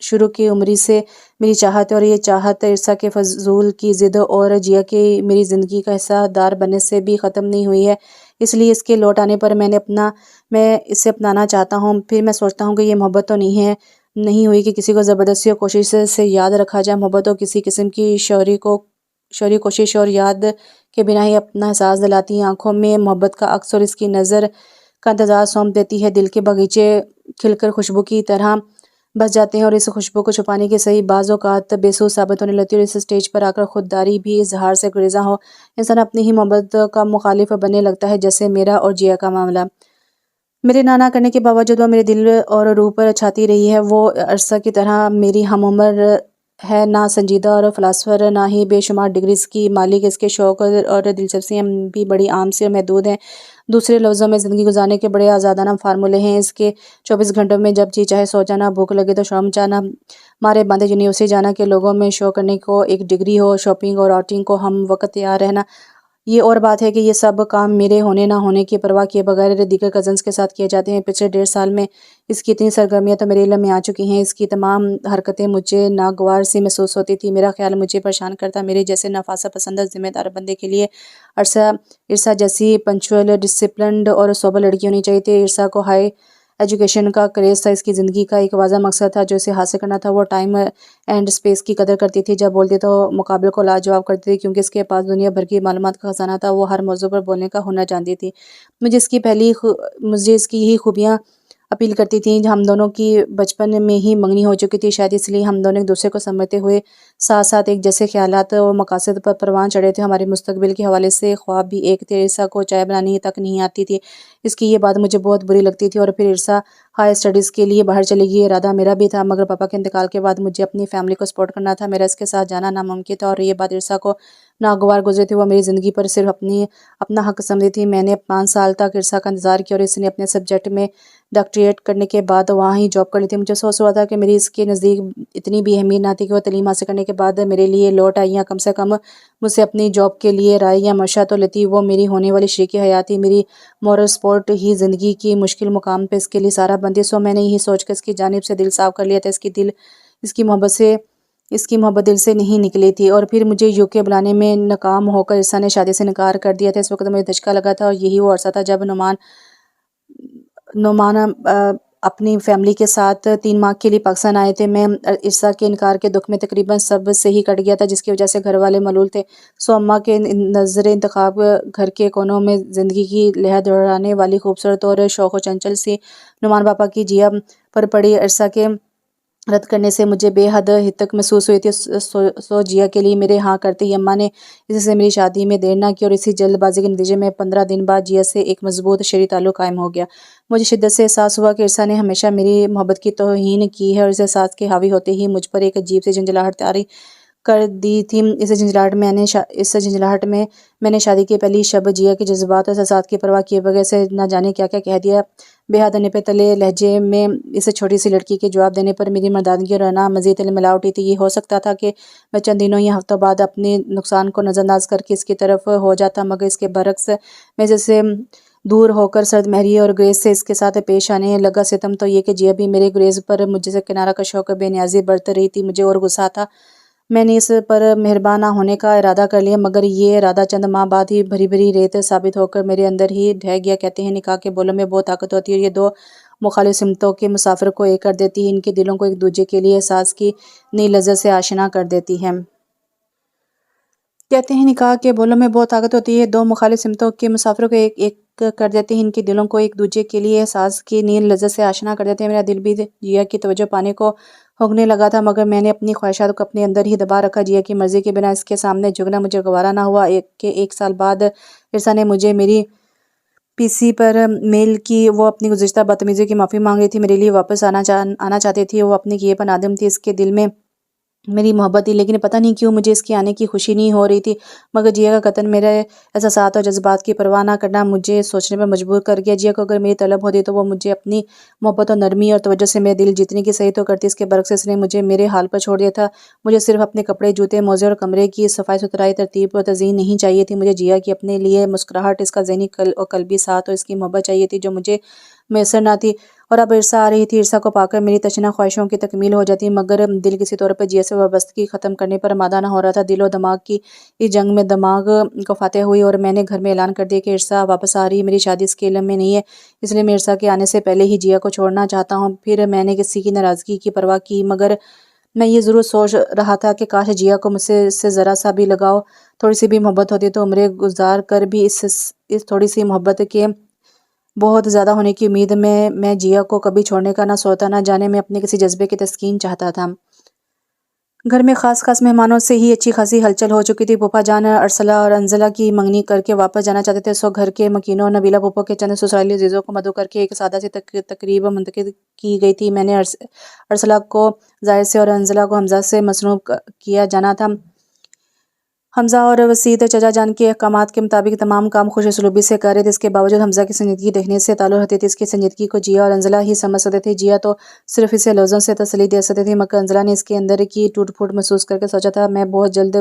شروع کی عمری سے میری چاہت ہے، اور یہ چاہت ارسا کے فضول کی ضد اور جیا کی میری زندگی کا حصہ دار بننے سے بھی ختم نہیں ہوئی ہے۔ اس لیے اس کے لوٹ آنے پر میں اسے اپنانا چاہتا ہوں۔ پھر میں سوچتا ہوں کہ یہ محبت تو نہیں ہوئی کہ کسی کو زبردستی اور کوشش سے یاد رکھا جائے، محبت تو کسی قسم کی شعوری کوشش اور یاد کے بنا ہی اپنا احساس دلاتی ہے، آنکھوں میں محبت کا عکس اور اس کی نظر کا انتظار سونپ دیتی ہے، دل کے باغیچے کھل کر خوشبو کی طرح بس جاتے ہیں، اور اس خوشبو کو چھپانے کی صحیح بعض اوقات بے سود ثابت ہونے لگتی ہے، اور اس سٹیج پر آ کر خودداری بھی اظہار سے گریزاں ہو انسان اپنی ہی محبت کا مخالف بننے لگتا ہے، جیسے میرا اور جیا کا معاملہ۔ میرے نہ کرنے کے باوجود وہ میرے دل اور روح پر چھاتی رہی ہے، وہ ارسا کی طرح میری ہم عمر ہے نہ سنجیدہ اور فلاسفر، نہ ہی بے شمار ڈگریز کی مالک۔ اس کے شوق اور دلچسپیاں بھی بڑی عام سی اور محدود ہیں۔ دوسرے لفظوں میں زندگی گزارنے کے بڑے آزادانہ فارمولے ہیں۔ اس کے 24 گھنٹوں میں جب جی چاہے سو جانا، بھوک لگے تو شرم جانا، مارے باندھے یونیورسٹی جانا کہ لوگوں میں شو کرنے کو ایک ڈگری ہو، شاپنگ اور آؤٹنگ کو ہم وقت تیار رہنا۔ یہ اور بات ہے کہ یہ سب کام میرے ہونے نہ ہونے کی پرواہ کیے بغیر دیگر کزنز کے ساتھ کیے جاتے ہیں۔ پچھلے 1.5 سال میں اس کی اتنی سرگرمیاں تو میرے علم میں آ چکی ہیں۔ اس کی تمام حرکتیں مجھے ناگوار سی محسوس ہوتی تھی۔ میرا خیال مجھے پریشان کرتا۔ میرے جیسے نفاسہ پسند ذمہ دار بندے کے لیے ارسا جیسی پنکچوئل، ڈسپلنڈ اور سوبر لڑکی ہونی چاہیے تھی۔ ارسا کو ہائی ایجوکیشن کا کریز تھا۔ اس کی زندگی کا ایک واضح مقصد تھا جو اسے حاصل کرنا تھا۔ وہ ٹائم اینڈ سپیس کی قدر کرتی تھی۔ جب بولتی تو مقابل کو لاجواب کرتی تھی کیونکہ اس کے پاس دنیا بھر کی معلومات کا خزانہ تھا۔ وہ ہر موضوع پر بولنے کا ہنر جانتی تھی۔ مجھے اس کی یہی خوبیاں اپیل کرتی تھیں۔ ہم دونوں کی بچپن میں ہی منگنی ہو چکی تھی، شاید اس لیے ہم دونوں ایک دوسرے کو سمجھتے ہوئے ساتھ ساتھ ایک جیسے خیالات و مقاصد پر پروان چڑھے تھے۔ ہمارے مستقبل کے حوالے سے خواب بھی ایک تھے۔ ارسا کو چائے بنانی تک نہیں آتی تھی۔ اس کی یہ بات مجھے بہت بری لگتی تھی۔ اور پھر ارسا ہائی اسٹڈیز کے لیے باہر چلے گی۔ ارادہ میرا بھی تھا، مگر پاپا کے انتقال کے بعد مجھے اپنی فیملی کو سپورٹ کرنا تھا۔ میرا اس کے ساتھ جانا ناممکن تھا اور یہ بات ارسا کو ناگوار گزری تھی۔ وہ میری زندگی پر صرف اپنا حق سمجھتی تھی۔ میں نے 5 سال تک ارسا کا انتظار کیا اور اس نے اپنے سبجیکٹ میں ڈاکٹریٹ کرنے کے بعد وہاں ہی جاب کر لی تھی۔ مجھے افسوس ہوا تھا کہ میری اس کے نزدیک اتنی بھی اہمیت نہ تھی کہ وہ تعلیم حاصل کرنے کے بعد میرے لیے لوٹ آئی یا کم سے کم مجھ سے اپنی جاب کے لیے رائے یا مشورہ تو لیتی۔ وہ میری ہونے والی شریک حیات تھی، میری مورل سپورٹ ہی زندگی کی مشکل مقام پہ اس کے لیے سہارا بنتی۔ سو میں نے یہی سوچ کر اس کی جانب سے دل صاف کر لیا تھا۔ اس کی محبت دل سے نہیں نکلی تھی۔ اور پھر مجھے UK بلانے میں ناکام ہو کر ارسا نے شادی سے انکار کر دیا تھا۔ اس وقت مجھے دھچکا لگا تھا اور یہی وہ عرصہ تھا جب نعمان اپنی فیملی کے ساتھ 3 ماہ کے لیے پاکستان آئے تھے۔ میں ارسا کے انکار کے دکھ میں تقریباً سب سے ہی کٹ گیا تھا، جس کی وجہ سے گھر والے ملول تھے۔ سو اماں کے نظر انتخاب گھر کے کونوں میں زندگی کی لہر دوڑانے والی خوبصورت اور شوق و چنچل سی نعمان پاپا کی جیا پر پڑی۔ ارسا کے رد کرنے سے مجھے بے حد ہتک محسوس ہوئی تھی۔ سو جیا کے لیے میرے ہاں کرتے ہی اماں نے اسی سے میری شادی میں دیر نہ کی اور اسی جلد بازی کے نتیجے میں 15 دن بعد جیا سے ایک مضبوط شرعی تعلق قائم ہو گیا۔ مجھے شدت سے احساس ہوا کہ ارسا نے ہمیشہ میری محبت کی توہین کی ہے اور اس احساس کے حاوی ہوتے ہی مجھ پر ایک عجیب سی جھنجھلاہٹ طاری کر دی تھی۔ اس جھنجھلاہٹ میں میں نے شادی کی پہلی شب جیا کے جذبات اور احساسات کی پرواہ کیے بغیر اسے نہ جانے کیا کیا کہہ دیا۔ بے حد نپے تلے لہجے میں اس چھوٹی سی لڑکی کے جواب دینے پر میری مردانگی اور انا مزید ملا اٹھی تھی۔ یہ ہو سکتا تھا کہ میں چند دنوں یا ہفتوں بعد اپنے نقصان کو نظر انداز کر کے اس کی طرف ہو جاتا، مگر اس کے برعکس میں جیسے دور ہو کر سرد مہری اور گریز سے اس کے ساتھ پیش آنے لگا۔ ستم تو یہ کہ جیا بھی میرے گریز پر مجھ سے کنارہ کش ہو کر بے نیازی برت رہی تھی۔ مجھے اور غصہ تھا۔ میں نے اس پر مہربان نہ ہونے کا ارادہ کر لیا، مگر یہ ارادہ چند ماہ بعد ہی بھری بھری ریت ثابت ہو کر میرے اندر ہی ڈھہ گیا۔ کہتے ہیں نکاح کے بولوں میں بہت طاقت ہوتی ہے اور یہ 2 مخالف سمتوں کے مسافر کو ایک کر دیتی ہے۔ ان کے دلوں کو ایک دوسرے کے لیے احساس کی نئی لذت سے آشنا کر دیتی ہے۔ کہتے ہیں نکاح کے بولوں میں بہت طاقت ہوتی ہے، 2 مخالف سمتوں کے مسافروں کو ایک کر دیتے ہیں۔ ان کے دلوں کو ایک دوسرے کے لیے احساس کی نئی لذت سے آشنا کر دیتے ہیں۔ میرا دل بھی جیا کی توجہ پانے کو ہوگنے لگا تھا، مگر میں نے اپنی خواہشات کو اپنے اندر ہی دبا رکھا۔ جیا کی مرضی کے بنا اس کے سامنے جھکنا مجھے گوارا نہ ہوا کہ 1 سال بعد ارسا نے مجھے میری PC پر میل کی۔ وہ اپنی گزشتہ بدتمیزی کی معافی مانگ رہی تھی، میرے لیے واپس آنا چاہتی تھی۔ وہ اپنے کیے پر نادم تھی۔ اس کے دل میں میری محبت تھی، لیکن پتہ نہیں کیوں مجھے اس کے آنے کی خوشی نہیں ہو رہی تھی۔ مگر جیا کا قتل میرے احساسات اور جذبات کی پرواہ نہ کرنا مجھے سوچنے پر مجبور کر گیا۔ جیا کو اگر میری طلب ہوتی تو وہ مجھے اپنی محبت اور نرمی اور توجہ سے میرے دل جیتنے کی صحیح تو کرتی۔ اس کے برعکس اس نے مجھے میرے حال پر چھوڑ دیا تھا۔ مجھے صرف اپنے کپڑے، جوتے، موزے اور کمرے کی صفائی ستھرائی، ترتیب اور تزئین نہیں چاہیے تھی۔ مجھے جیا کی اپنے لیے مسکراہٹ، اس کا ذہنی اور قلبی ساتھ اور اس کی محبت چاہیے تھی جو مجھے میسر نہ تھی۔ اور اب ارسا آ رہی تھی۔ ارسا کو پا کر میری تشنہ خواہشوں کی تکمیل ہو جاتی، مگر دل کسی طور پر جیا سے وابستگی ختم کرنے پر آمادہ نہ ہو رہا تھا۔ دل و دماغ کی اس جنگ میں دماغ کو فاتح ہوئی اور میں نے گھر میں اعلان کر دیا کہ ارسا واپس آ رہی ہے۔ میری شادی اس کے علم میں نہیں ہے، اس لیے میں ارسا کے آنے سے پہلے ہی جیا کو چھوڑنا چاہتا ہوں۔ پھر میں نے کسی کی ناراضگی کی پرواہ کی، مگر میں یہ ضرور سوچ رہا تھا کہ کاش جیا کو مجھ سے ذرا سا بھی لگاؤ، تھوڑی سی بھی محبت ہوتی تو عمریں گزار کر بھی اس تھوڑی سی محبت کے بہت زیادہ ہونے کی امید میں جیا کو کبھی چھوڑنے کا نہ سوچتا، نہ جانے میں اپنے کسی جذبے کی تسکین چاہتا تھا۔ گھر میں خاص مہمانوں سے ہی اچھی خاصی ہلچل ہو چکی تھی۔ پھوپھا جان ارسلہ اور انزلہ کی منگنی کر کے واپس جانا چاہتے تھے، سو گھر کے مکینوں نبیلہ پھوپھو کے چند سسرالی عزیزوں کو مدعو کر کے ایک سادہ سی تقریب منعقد کی گئی تھی۔ میں نے ارسلہ کو زائد سے اور انزلہ کو حمزہ سے مصروف کیا جانا تھا۔ حمزہ اور وسید چچا جان کے احکامات کے مطابق تمام کام خوش اسلوبی سے کر رہے تھے۔ اس کے باوجود حمزہ کی سنجیدگی دیکھنے سے تعلق رکھتی تھی۔ اس کی سنجیدگی کو جیا اور انزلہ ہی سمجھ سکتے تھے۔ جیا تو صرف اسے لفظوں سے تسلی دے سکتی تھی، مگر انزلہ نے اس کے اندر کی ٹوٹ پھوٹ محسوس کر کے سوچا تھا میں بہت جلد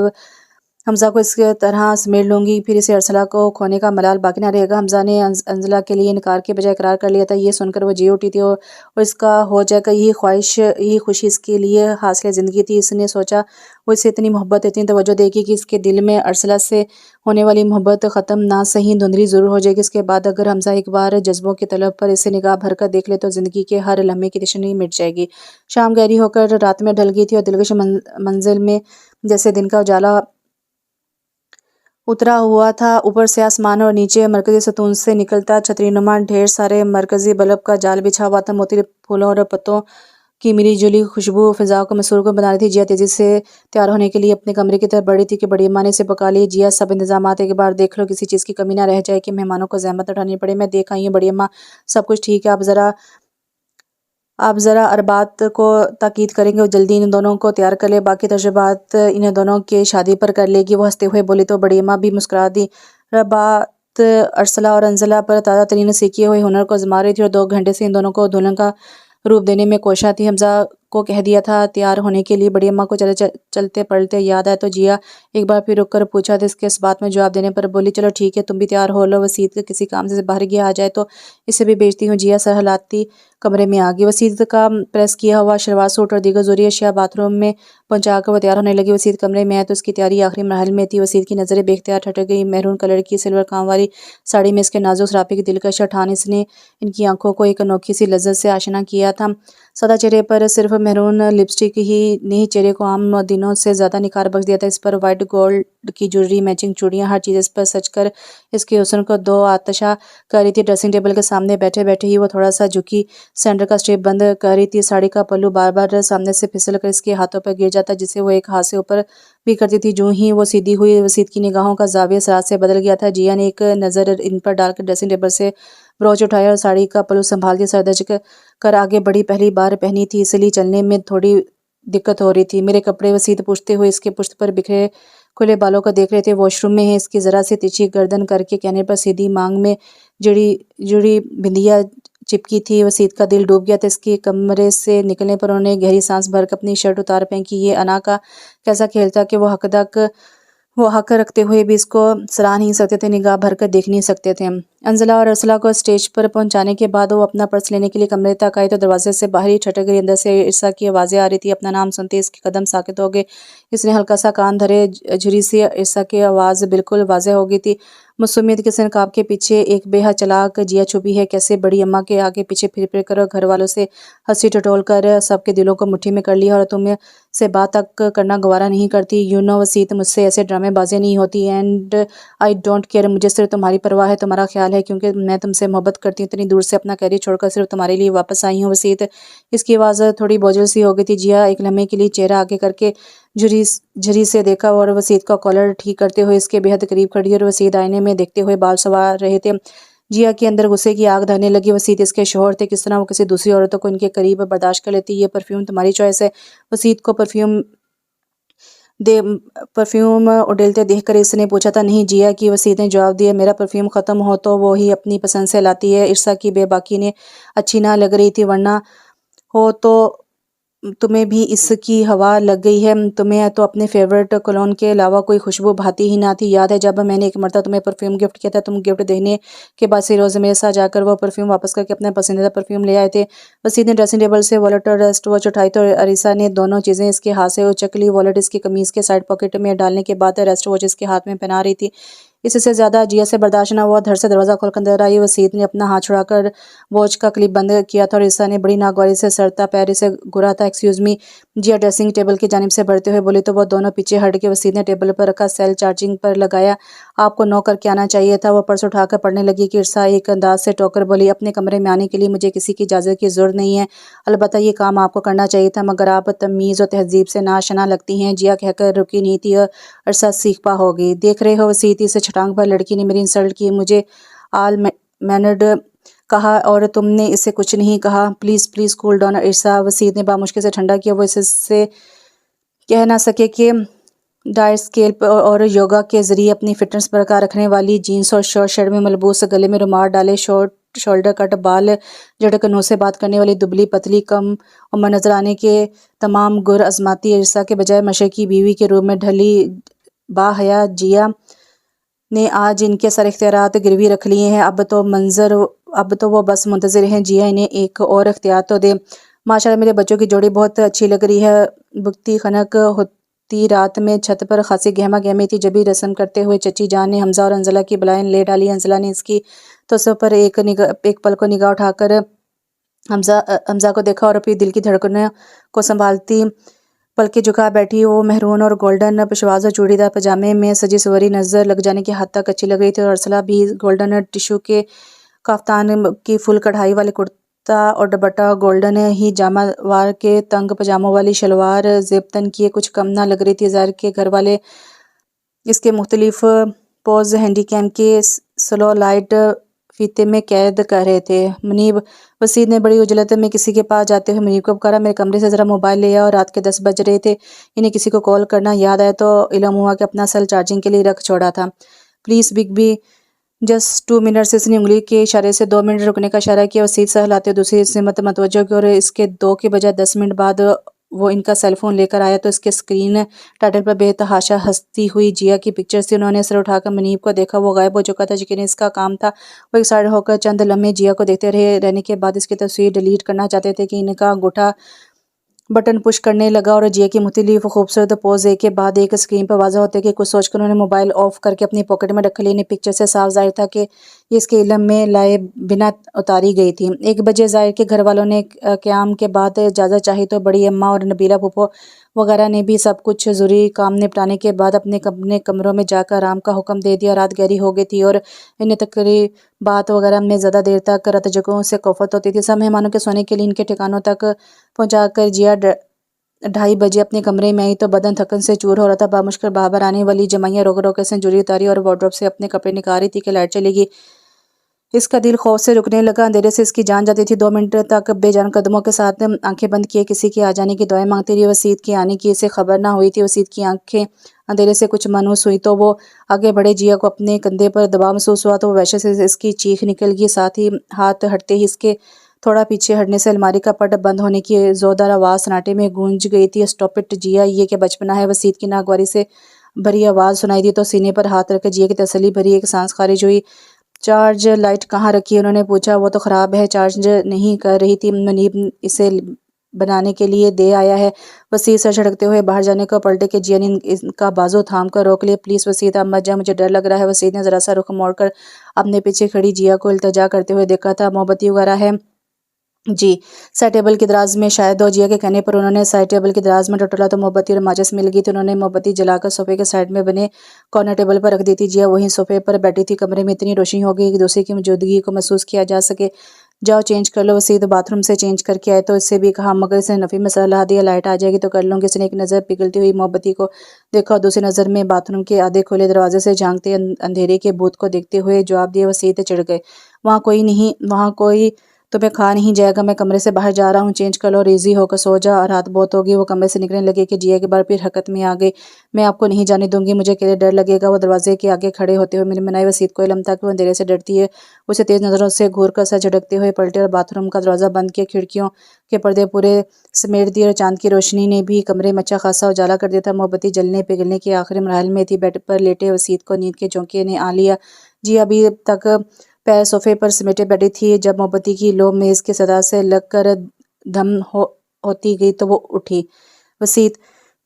حمزہ کو اس طرح سمیٹ لوں گی، پھر اسے ارسلہ کو کھونے کا ملال باقی نہ رہے گا۔ حمزہ نے انزلہ کے لیے انکار کے بجائے اقرار کر لیا تھا۔ یہ سن کر وہ جی اٹھی تھی اور اس کا ہو جائے گا یہی خواہش، یہی خوشی اس کے لیے حاصل زندگی تھی۔ اس نے سوچا وہ اسے اتنی محبت، اتنی توجہ دے گی کہ اس کے دل میں ارسلہ سے ہونے والی محبت ختم نہ صحیح دھندلی ضرور ہو جائے گی۔ اس کے بعد اگر حمزہ ایک بار جذبوں کی طلب پر اسے نگاہ بھر کر دیکھ لے تو زندگی کے ہر لمحے کی تشنی مٹ جائے گی۔ شام گہری ہو کر رات میں ڈھل گئی تھی اور دلکش منزل میں جیسے دن کا اجالا اترا ہوا تھا۔ اوپر سے آسمان اور نیچے مرکزی ستون سے نکلتا چھتری نما ڈھیر سارے مرکزی بلب کا جال بچھا ہوا تھا۔ مختلف پھولوں اور پتوں کی ملی جلی خوشبو فضا کو مسرور بنا رہی تھی۔ جیا تیزی سے تیار ہونے کے لیے اپنے کمرے کی طرف بڑھی تھی کہ بڑی اماں نے اسے پکار لی، جیا سب انتظامات ایک بار دیکھ لو، کسی چیز کی کمی نہ رہ جائے کہ مہمانوں کو زحمت اٹھانی پڑے۔ میں دیکھ آئی ہوں بڑی اماں، سب کچھ ٹھیک ہے، آپ ذرا اربات کو تاکید کریں گے وہ جلدی ان دونوں کو تیار کر لے، باقی تجربات ان دونوں کے شادی پر کر لے گی۔ وہ ہنستے ہوئے بولی تو بڑی اماں بھی مسکرا دی۔ ربات ارسلہ اور انزلہ پر تازہ ترین سیکھے ہوئے ہنر کو آزما رہی تھی اور 2 گھنٹے سے ان دونوں کو دلہن کا روپ دینے میں کوشاں تھی۔ حمزہ کو کہہ دیا تھا تیار ہونے کے لیے۔ بڑی اماں کو چلتے پلتے یاد آیا تو جیا ایک بار پھر رک کر پوچھا تو اس کے اس بات میں جواب دینے پر بولی چلو ٹھیک ہے، تم بھی تیار ہو لو، وسید کسی کام سے باہر گیا آ جائے تو اسے بھی بھیجتی ہوں۔ جیا سر ہلاتی کمرے میں آ گئی۔ وسید کا پریس کیا ہوا شلوار سوٹ اور دیگر ضروری اشیاء باتھ روم میں پہنچا کر وہ تیار ہونے لگی۔ وسید کمرے میں آئے تو اس کی تیاری آخری مراحل میں تھی۔ وسید کی نظریں بے اختیار ٹھٹک گئیں۔ میرون کلر کی سلور کام والی ساڑی میں اس کے نازک سراپے کی دلکش اٹھان اس نے ان کی آنکھوں کو ایک انوکھی سی لذت سے آشنا کیا تھا۔ سادہ چہرے پر صرف میرون لپسٹک ہی نے چہرے کو عام دنوں سے زیادہ نکھار بخش دیا تھا۔ اس پر وائٹ گولڈ کی جویلری، میچنگ چوڑیاں، ہر چیز اس پر سج کر اس کے حسن کو دو آتشا کر رہی تھی۔ ڈریسنگ ٹیبل کے سامنے بیٹھے بیٹھے ہی وہ تھوڑا سا جھکی سینڈل کا اسٹریپ بند کر رہی تھی۔ ساڑی کا پلو بار بار سامنے سے پھسل کر اس کے ہاتھوں پر گر جاتا جسے وہ ایک ہاتھ سے اوپر بھی کرتی تھی۔ جوں ہی وہ سیدھی ہوئی وسید کی نگاہوں کا زاویہ سرعت سے بدل گیا تھا۔ جیا نے ایک نظر ان پر ڈال کر ڈریسنگ ٹیبل سے بروچ اٹھایا اور ساڑی کا پلو سنبھال کے سر دھج کر آگے بڑھی۔ پہلی بار پہنی تھی اس لیے چلنے میں تھوڑی دقت ہو رہی تھی۔ میرے کپڑے؟ وسید پوچھتے ہوئے اس کے پشت پر بکھرے کھلے بالوں کو دیکھ رہے تھے۔ واش روم میں ہیں، اس کی ذرا سی ترچھی گردن کر کے کہنے پر سیدھی مانگ میں جڑی بندیاں چپکی تھی۔ وسید کا دل ڈوب گیا تھا۔ اس کے کمرے سے نکلنے پر انہوں نے گہری سانس بھر کر اپنی شرٹ اتار پھینکی۔ یہ انا کا کیسا کھیل تھا کہ وہ حق رکھتے ہوئے بھی اس کو سراہ نہیں سکتے تھے، نگاہ بھر کر دیکھ نہیں سکتے تھے۔ انزلہ اور ارسلہ کو اسٹیج پر پہنچانے کے بعد وہ اپنا پرس لینے کے لیے کمرے تک آئی تو دروازے سے باہر ہی ٹھٹک گئی۔ اندر سے ارسا کی آوازیں آ رہی تھی۔ اپنا نام سنتے اس کے قدم ساکت ہو گئے۔ اس نے ہلکا سا کان دھرے، جھری سے ارسا کی آواز بالکل واضح ہو گئی تھی۔ معصومیت کے نقاب کے پیچھے ایک بے حد چالاک جیا چھپی ہے، کیسے بڑی اماں کے آگے پیچھے پھر کر گھر والوں سے ہنسی ٹٹول کر سب کے دلوں کو مٹھی میں کر لیا اور تم سے بات تک کرنا گوارا نہیں کرتی۔ یو نو وسید، مجھ سے ایسے ڈرامے بازی نہیں ہوتی، اینڈ آئی ڈونٹ کیئر، مجھے صرف تمہاری پرواہ ہے، تمہارا خیال ہے، کیونکہ میں تم سے محبت کرتی ہوں۔ اتنی دور سے اپنا کیریئر چھوڑ کر صرف تمہارے لیے واپس آئی ہوں وسید۔ اس کی آواز تھوڑی بوجھل سی ہو گئی تھی۔ جیا ایک لمحے کے لیے چہرہ آگے کر کے جھری سے دیکھا اور وسید کا کالر ٹھیک کرتے ہوئے اس کے بے حد قریب کھڑی اور وسید آئینے میں دیکھتے ہوئے بال سنوار رہے تھے۔ جیا کے اندر غصے کی آگ دھرنے لگی۔ وسید اس کے شوہر تھے، کس طرح وہ کسی دوسری عورتوں کو ان کے قریب برداشت کر لیتی؟ یہ پرفیوم تمہاری چوائس ہے۔ وسید کو پرفیوم اڈیلتے دیکھ کر اس نے پوچھا تھا۔ نہیں جیا کی، وسید نے جواب دیا، میرا پرفیوم ختم ہو تو وہ ہی اپنی پسند سے لاتی ہے۔ ارسا کی بے باکی نے اچھی نہ لگ رہی تھی، ورنہ ہو تو تمہیں بھی اس کی ہوا لگ گئی ہے، تمہیں تو اپنے فیورٹ کولون کے علاوہ کوئی خوشبو بھاتی ہی نہ تھی۔ یاد ہے جب میں نے ایک مرتبہ تمہیں پرفیوم گفٹ کیا تھا، تم گفٹ دینے کے بعد سے روز میرے ساتھ جا کر وہ پرفیوم واپس کر کے اپنا پسندیدہ پرفیوم لے آئے تھے۔ وسید نے ڈریسنگ ٹیبل سے والیٹ اور ریسٹ واچ اٹھائی تو ارسا نے دونوں چیزیں اس کے ہاتھ سے اچک لی۔ والیٹ اس کی قمیض کے سائڈ پاکٹ میں ڈالنے کے بعد ریسٹ واچ اس کے ہاتھ میں پہنا رہی تھی۔ اس سے زیادہ جیا سے برداشت نہ ہوا، دھڑ سے دروازہ کھول کر اندر آئی۔ وسیع نے اپنا ہاتھ چھڑا کر واچ کا کلپ بند کیا تھا اور عرصا نے بڑی ناگواری سے سرتا پیر اسے گھورا تھا۔ ایکسکیوز می، جیا ڈریسنگ ٹیبل کی جانب سے بڑھتے ہوئے بولی تو وہ دونوں پیچھے ہٹ کے وسیع نے ٹیبل پر رکھا سیل چارجنگ پر لگایا۔ آپ کو نو کر کے آنا چاہیے تھا۔ وہ پرس اٹھا کر پڑھنے لگی کہ عرصا ایک انداز سے ٹوک کر بولی، اپنے کمرے میں آنے کے لیے مجھے کسی کی اجازت کی ضرورت نہیں ہے، البتہ یہ کام آپ کو کرنا چاہیے تھا، مگر آپ تمیز و تہذیب سے ناشنا لگتی ہیں۔ جیا کہہ کر رکی نہیں تھی اور عرصا سیکھپا ہو گئی۔ دیکھ رہے ہو وسیع، اسے چھٹانگ پر لڑکی نے میری انسلٹ کی، مجھے آل مینرڈ کہا اور تم نے اسے کچھ نہیں کہا۔ پلیز پلیز کول ڈاؤن عرصا، وسیع نے بامشکل سے ٹھنڈا کیا۔ وہ اس سے کہہ نہ سکے کہ ڈائٹ اسکیل اور یوگا کے ذریعے اپنی فٹنس برقرار رکھنے والی جینس اور شارٹ شرٹ میں ملبوس، گلے میں رومال ڈالے، شارٹ شولڈر کٹ بال جڑ کر منہ سے بات کرنے والی دبلی پتلی کم عمر نظر آنے کے تمام گر ازماتی عرصا کے بجائے مشرقی بیوی کے روپ میں ڈھلی باحیا جیا نے آج ان کے سر اختیارات گروی رکھ لیے ہیں۔ اب تو وہ بس منتظر ہیں جیا انہیں ایک اور اختیار تو دے۔ ماشاءاللہ میرے بچوں کی جوڑی بہت اچھی لگ رہی ہے۔ بکتی خنک ہوتی رات میں چھت پر خاصی گہما گہمی تھی۔ جبھی رسم کرتے ہوئے چچی جان نے حمزہ اور انزلہ کی بلائیں لے ڈالی۔ انزلہ نے اس کی توسط پر ایک پل کو نگاہ اٹھا کر حمزہ کو دیکھا اور اپنی دل کی دھڑکنوں کو سنبھالتی پلکیں جھکا بیٹھی۔ وہ مہرون اور گولڈن پشواز اور چوڑی دار پاجامے میں سجی سنوری نظر لگ جانے کی حد تک اچھی لگ رہی تھی، اور ارسلہ بھی گولڈن ٹشو کے کافتان کی فل کڑھائی والے کرتا اور دوپٹہ، گولڈن ہی جامہ وار کے تنگ پاجاموں والی شلوار زیب تن کیے کچھ کم نہ لگ رہی تھی۔ ظاہر کہ گھر والے اس کے مختلف پوز ہینڈی کیم کے سلو لائٹ فیتے میں قید کر رہے تھے۔ منیب، وسیع نے بڑی عجلت میں کسی کے پاس جاتے ہوئے منیب کو پکارا، میرے کمرے سے ذرا موبائل لے آ، اور رات کے 10 بج رہے تھے، انہیں کسی کو کال کرنا یاد آیا تو علم ہوا کہ اپنا سیل چارجنگ کے لیے رکھ چھوڑا تھا۔ Please big B, just 2 minutes. اس نے انگلی کے اشارے سے 2 منٹ رکنے کا اشارہ کیا۔ وسیع سر ہلاتے دوسری سمت متوجہ کی، اور اس کے 2 کے بجائے 10 منٹ بعد وہ ان کا سیل فون لے کر آیا تو اس کے اسکرین ٹائٹل پر بے تحاشا ہنستی ہوئی جیا کی پکچر تھی۔ انہوں نے سر اٹھا کر منیب کو دیکھا، وہ غائب ہو چکا تھا، یقیناً اس کا کام تھا۔ وہ ایکسائٹڈ ہو کر چند لمحے جیا کو دیکھتے رہنے کے بعد اس کی تصویر ڈیلیٹ کرنا چاہتے تھے کہ ان کا انگوٹھا بٹن پش کرنے لگا اور جیا کی مختلف خوبصورت پوز ایک کے بعد ایک اسکرین پر واضح ہوتے کہ کچھ سوچ کر انہوں نے موبائل آف کر کے اپنی پاکٹ میں رکھ لیا۔ انہیں پکچر سے صاف ظاہر تھا کہ یہ اس کے علم میں لائے بنا اتاری گئی تھی۔ 1 بجے ظاہر کہ گھر والوں نے قیام کے بعد اجازت چاہی تو بڑی اماں اور نبیلہ پھوپھو وغیرہ نے بھی سب کچھ ضروری کام نپٹانے کے بعد اپنے اپنے کمروں میں جا کر آرام کا حکم دے دیا۔ رات گہری ہو گئی تھی اور انہیں تقریبات وغیرہ میں زیادہ دیر تک رت جگہوں سے کوفت ہوتی تھی۔ سب مہمانوں کے سونے کے لیے ان کے ٹھکانوں تک پہنچا کر جیا 2:30 بجے اپنے کمرے میں آئی تو بدن تھکن سے چور ہو رہا تھا۔ بامشکل باہر آنے والی جمائیاں روک روک سے جوری اتاری اور وارڈروب سے اپنے کپڑے نکال رہی تھی کہ لائٹ چلی گئی۔ اس کا دل خوف سے رکنے لگا، اندھیرے سے اس کی جان جاتی تھی۔ 2 منٹ تک بے جان قدموں کے ساتھ آنکھیں بند کیے کسی کے آ جانے کی دعائیں مانگتی رہی۔ وسیع کے آنے کی اسے خبر نہ ہوئی تھی۔ وسیع کی آنکھیں اندھیرے سے کچھ مانوس ہوئی تو وہ آگے بڑھے۔ جیا کو اپنے کندھے پر دباؤ محسوس ہوا تو وہ وحشت سے اس کی چیخ نکل گئی، ساتھ ہی ہاتھ ہٹتے ہی اس کے تھوڑا پیچھے ہٹنے سے الماری کا پٹ بند ہونے کی زوردار آواز سناٹے میں گونج گئی تھی۔ اسٹاپ اٹ جیا، یہ کیا بچپنا ہے؟ وسیع کی ناگواری سے بھری آواز سنائی دی تو سینے پر ہاتھ رکھ کر جیا کی تسلی بھری ایک سانس خارج ہوئی۔ چارج لائٹ کہاں رکھی؟ انہوں نے پوچھا۔ وہ تو خراب ہے، چارج نہیں کر رہی تھی، منیب اسے بنانے کے لیے دے آیا ہے۔ وسیع سر جھٹکتے ہوئے باہر جانے کو پلٹے کہ جیا نے ان کا بازو تھام کر روک لیا۔ پلیز وسیع آپ مت جا، مجھے ڈر لگ رہا ہے۔ وسیع نے ذرا سا رخ موڑ کر اپنے پیچھے کھڑی جیا کو التجا کرتے ہوئے دیکھا تھا۔ موم بتی وغیرہ ہے؟ جی، سائڈ ٹیبل کے دراز میں شاید ہو۔ جیا کے کہنے پر انہوں نے سائڈ ٹیبل کے دراز میں ٹوٹلا تو موم بتی اور ماچس مل گئی تھی۔ انہوں نے موم بتی جلا کر صوفے کے سائڈ میں بنے کارنر ٹیبل پر رکھ دی تھی۔ جیا وہیں صوفے پر بیٹھی تھی۔ کمرے میں اتنی روشنی ہو گئی کہ دوسرے کی موجودگی کو محسوس کیا جا سکے۔ جاؤ چینج کر لو۔ وسیع باتھ روم سے چینج کر کے آئے تو اس سے بھی کہا، مگر اس نے نفی میں صلاح دیا، لائٹ آ جائے گی تو کر لوں گی۔ اس نے ایک نظر پگھلتی ہوئی موم بتی کو دیکھا اور دوسری نظر میں باتھ روم کے آدھے کھلے دروازے سے جھانکتے اندھیرے کے بھوت کو دیکھتے ہوئے جواب دیا۔ وسیع چڑھ گئے، وہاں کوئی نہیں، وہاں کوئی تمہیں کھا نہیں جائے گا، میں کمرے سے باہر جا رہا ہوں، چینج کر لو اور ایزی ہو کر سو جا، رات بہت ہوگی۔ وہ کمرے سے نکلنے لگے کہ جیا کے بار پھر حرکت میں آ گئی۔ میں آپ کو نہیں جانے دوں گی، مجھے اکیلے ڈر لگے گا۔ وہ دروازے کے آگے کھڑے ہوتے ہوئے منمنائی۔ وسیع کو علم تھا کہ وہ اندھیرے سے ڈرتی ہے۔ اسے تیز نظروں سے گھور کر سر جھٹکتے ہوئے پلٹے اور باتھ روم کا دروازہ بند کیا۔ کھڑکیوں کے پردے پورے سمیٹ دیے اور چاند کی روشنی نے بھی کمرے میں اچھا خاصا اجالا کر دیا تھا۔ موم بتی جلنے پگھلنے کے آخری مراحل میں تھی۔ بیڈ پر لیٹے وسیع کو نیند کے جھونکے نے آ لیا۔ جیا ابھی تک پیر صوفے پر سمیٹے بیٹھی تھی۔ جب موم بتی کی لو میز کی صدا سے لگ کر دم ہوتی گئی تو وہ اٹھی۔ وسیع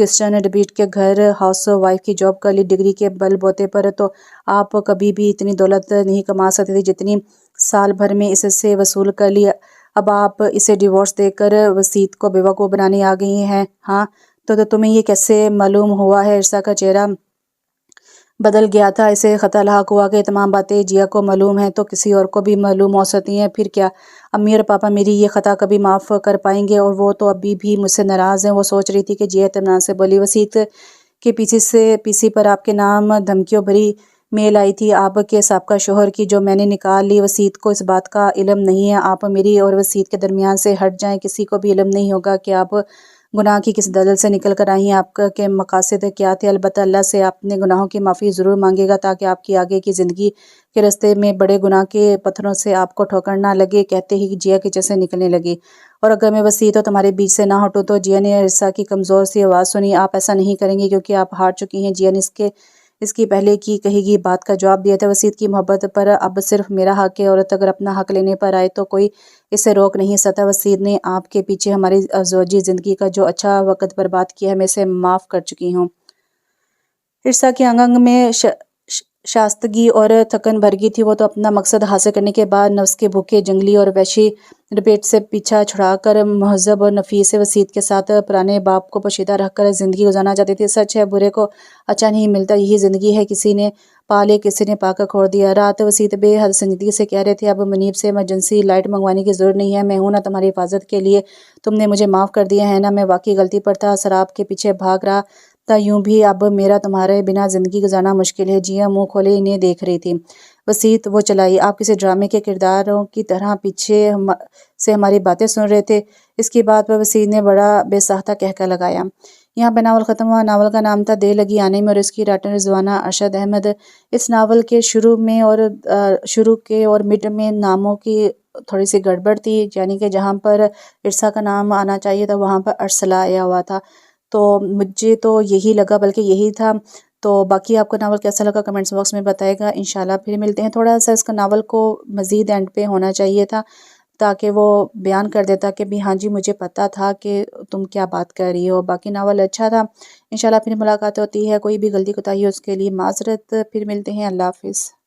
کرسچن ڈیوڈ کے گھر ہاؤس وائف کی جاب کر لی ڈگری کے بل بوتے پر، تو آپ کبھی بھی اتنی دولت نہیں کما سکتے تھے جتنی سال بھر میں اس سے وصول کر لی۔ اب آپ اسے ڈیورس دے کر وسیط کو بیوقوف بنانے آ گئی ہیں۔ ہاں تو تمہیں یہ کیسے معلوم ہوا ہے؟ عرصہ کا چہرہ بدل گیا تھا۔ اسے خط الحاق ہوا کہ یہ تمام باتیں جیا کو معلوم ہیں تو کسی اور کو بھی معلوم ہو سکتی ہیں۔ پھر کیا امی اور پاپا میری یہ خطا کبھی معاف کر پائیں گے؟ اور وہ تو ابھی بھی مجھ سے ناراض ہیں۔ وہ سوچ رہی تھی کہ جیا اطمینان سے بولی، وسیط کے پی سی پر آپ کے نام دھمکیوں بھری میل آئی تھی آپ کے سابقہ شوہر کی، جو میں نے نکال لی۔ وسیط کو اس بات کا علم نہیں ہے۔ آپ میری اور وسیط کے درمیان سے ہٹ جائیں، کسی کو بھی علم نہیں ہوگا کہ آپ گناہ کی کس دلدل سے نکل کر آئی ہیں، آپ کے مقاصد کیا تھے۔ البتہ اللہ سے آپ اپنے گناہوں کی معافی ضرور مانگے گا تاکہ آپ کی آگے کی زندگی کے راستے میں بڑے گناہ کے پتھروں سے آپ کو ٹھوکر نہ لگے۔ کہتے ہی جیا کچن سے نکلنے لگی۔ اور اگر میں وسیط اور تمہارے بیچ سے نہ ہٹوں تو جیا نے عرصہ کی کمزور سی آواز سنی۔ آپ ایسا نہیں کریں گی کیونکہ آپ ہار چکی ہیں۔ جیا نے اس کی پہلے کی کہی گئی بات کا جواب دیا تھا، وسیط کی محبت پر اب صرف میرا حق ہے۔ عورت اگر اپنا حق لینے پر آئے تو کوئی اسے روک نہیں سکتا۔ وسیط نے آپ کے پیچھے ہماری زوجی زندگی کا جو اچھا وقت برباد کیا ہے، میں اسے معاف کر چکی ہوں۔ عرصہ کے انگ انگ میں شائستگی اور تھکن بھر گئی تھی۔ وہ تو اپنا مقصد حاصل کرنے کے بعد نفس کے بھوکے جنگلی اور وحشی ریبٹ سے پیچھا چھڑا کر مہذب اور نفیس وسیط کے ساتھ پرانے باپ کو پوشیدہ رکھ کر زندگی گزارنا چاہتی تھی۔ سچ ہے، برے کو اچھا نہیں ملتا، یہی زندگی ہے۔ کسی نے پا لے، کسی نے پا کر کھوڑ دیا۔ رات وسیط بے حد سنجیدگی سے کہہ رہے تھے، اب منیب سے ایمرجنسی لائٹ منگوانے کی ضرورت نہیں ہے۔ میں ہوں نا تمہاری حفاظت کے لیے، تم نے مجھے معاف کر دیا ہے نا؟ میں واقعی غلطی پر تھا، شراب کے پیچھے بھاگ رہا تھا۔ یوں بھی اب میرا تمہارے بنا زندگی گزارنا مشکل ہے۔ جیا منہ کھولے انہیں دیکھ رہی تھی۔ وسیط وہ چلائی، آپ کسی ڈرامے کے کرداروں کی طرح پیچھے سے ہماری باتیں سن رہے تھے۔ اس کی بات پر وسیط نے بڑا بے ساختہ قہقہ لگایا۔ یہاں پہ ناول ختم ہوا۔ ناول کا نام تھا دیر لگی آنے میں اور اس کی رائٹر رضوانہ ارشد احمد۔ اس ناول کے شروع کے اور مڈ میں ناموں کی تھوڑی سی گڑبڑ تھی، یعنی کہ جہاں پر عرصہ کا نام آنا چاہیے تھا وہاں پر ارسلہ آیا ہوا تھا، تو مجھے تو یہی لگا، بلکہ یہی تھا۔ تو باقی آپ کو ناول کیسا لگا کمنٹس باکس میں بتائے گا۔ انشاءاللہ پھر ملتے ہیں۔ تھوڑا سا اس کا ناول کو مزید اینڈ پہ ہونا چاہیے تھا تاکہ وہ بیان کر دیتا کہ بھی ہاں جی مجھے پتا تھا کہ تم کیا بات کر رہی ہو۔ باقی ناول اچھا تھا۔ انشاءاللہ پھر ملاقات ہوتی ہے۔ کوئی بھی غلطی کوتاہی ہو اس کے لیے معذرت۔ پھر ملتے ہیں۔ اللہ حافظ۔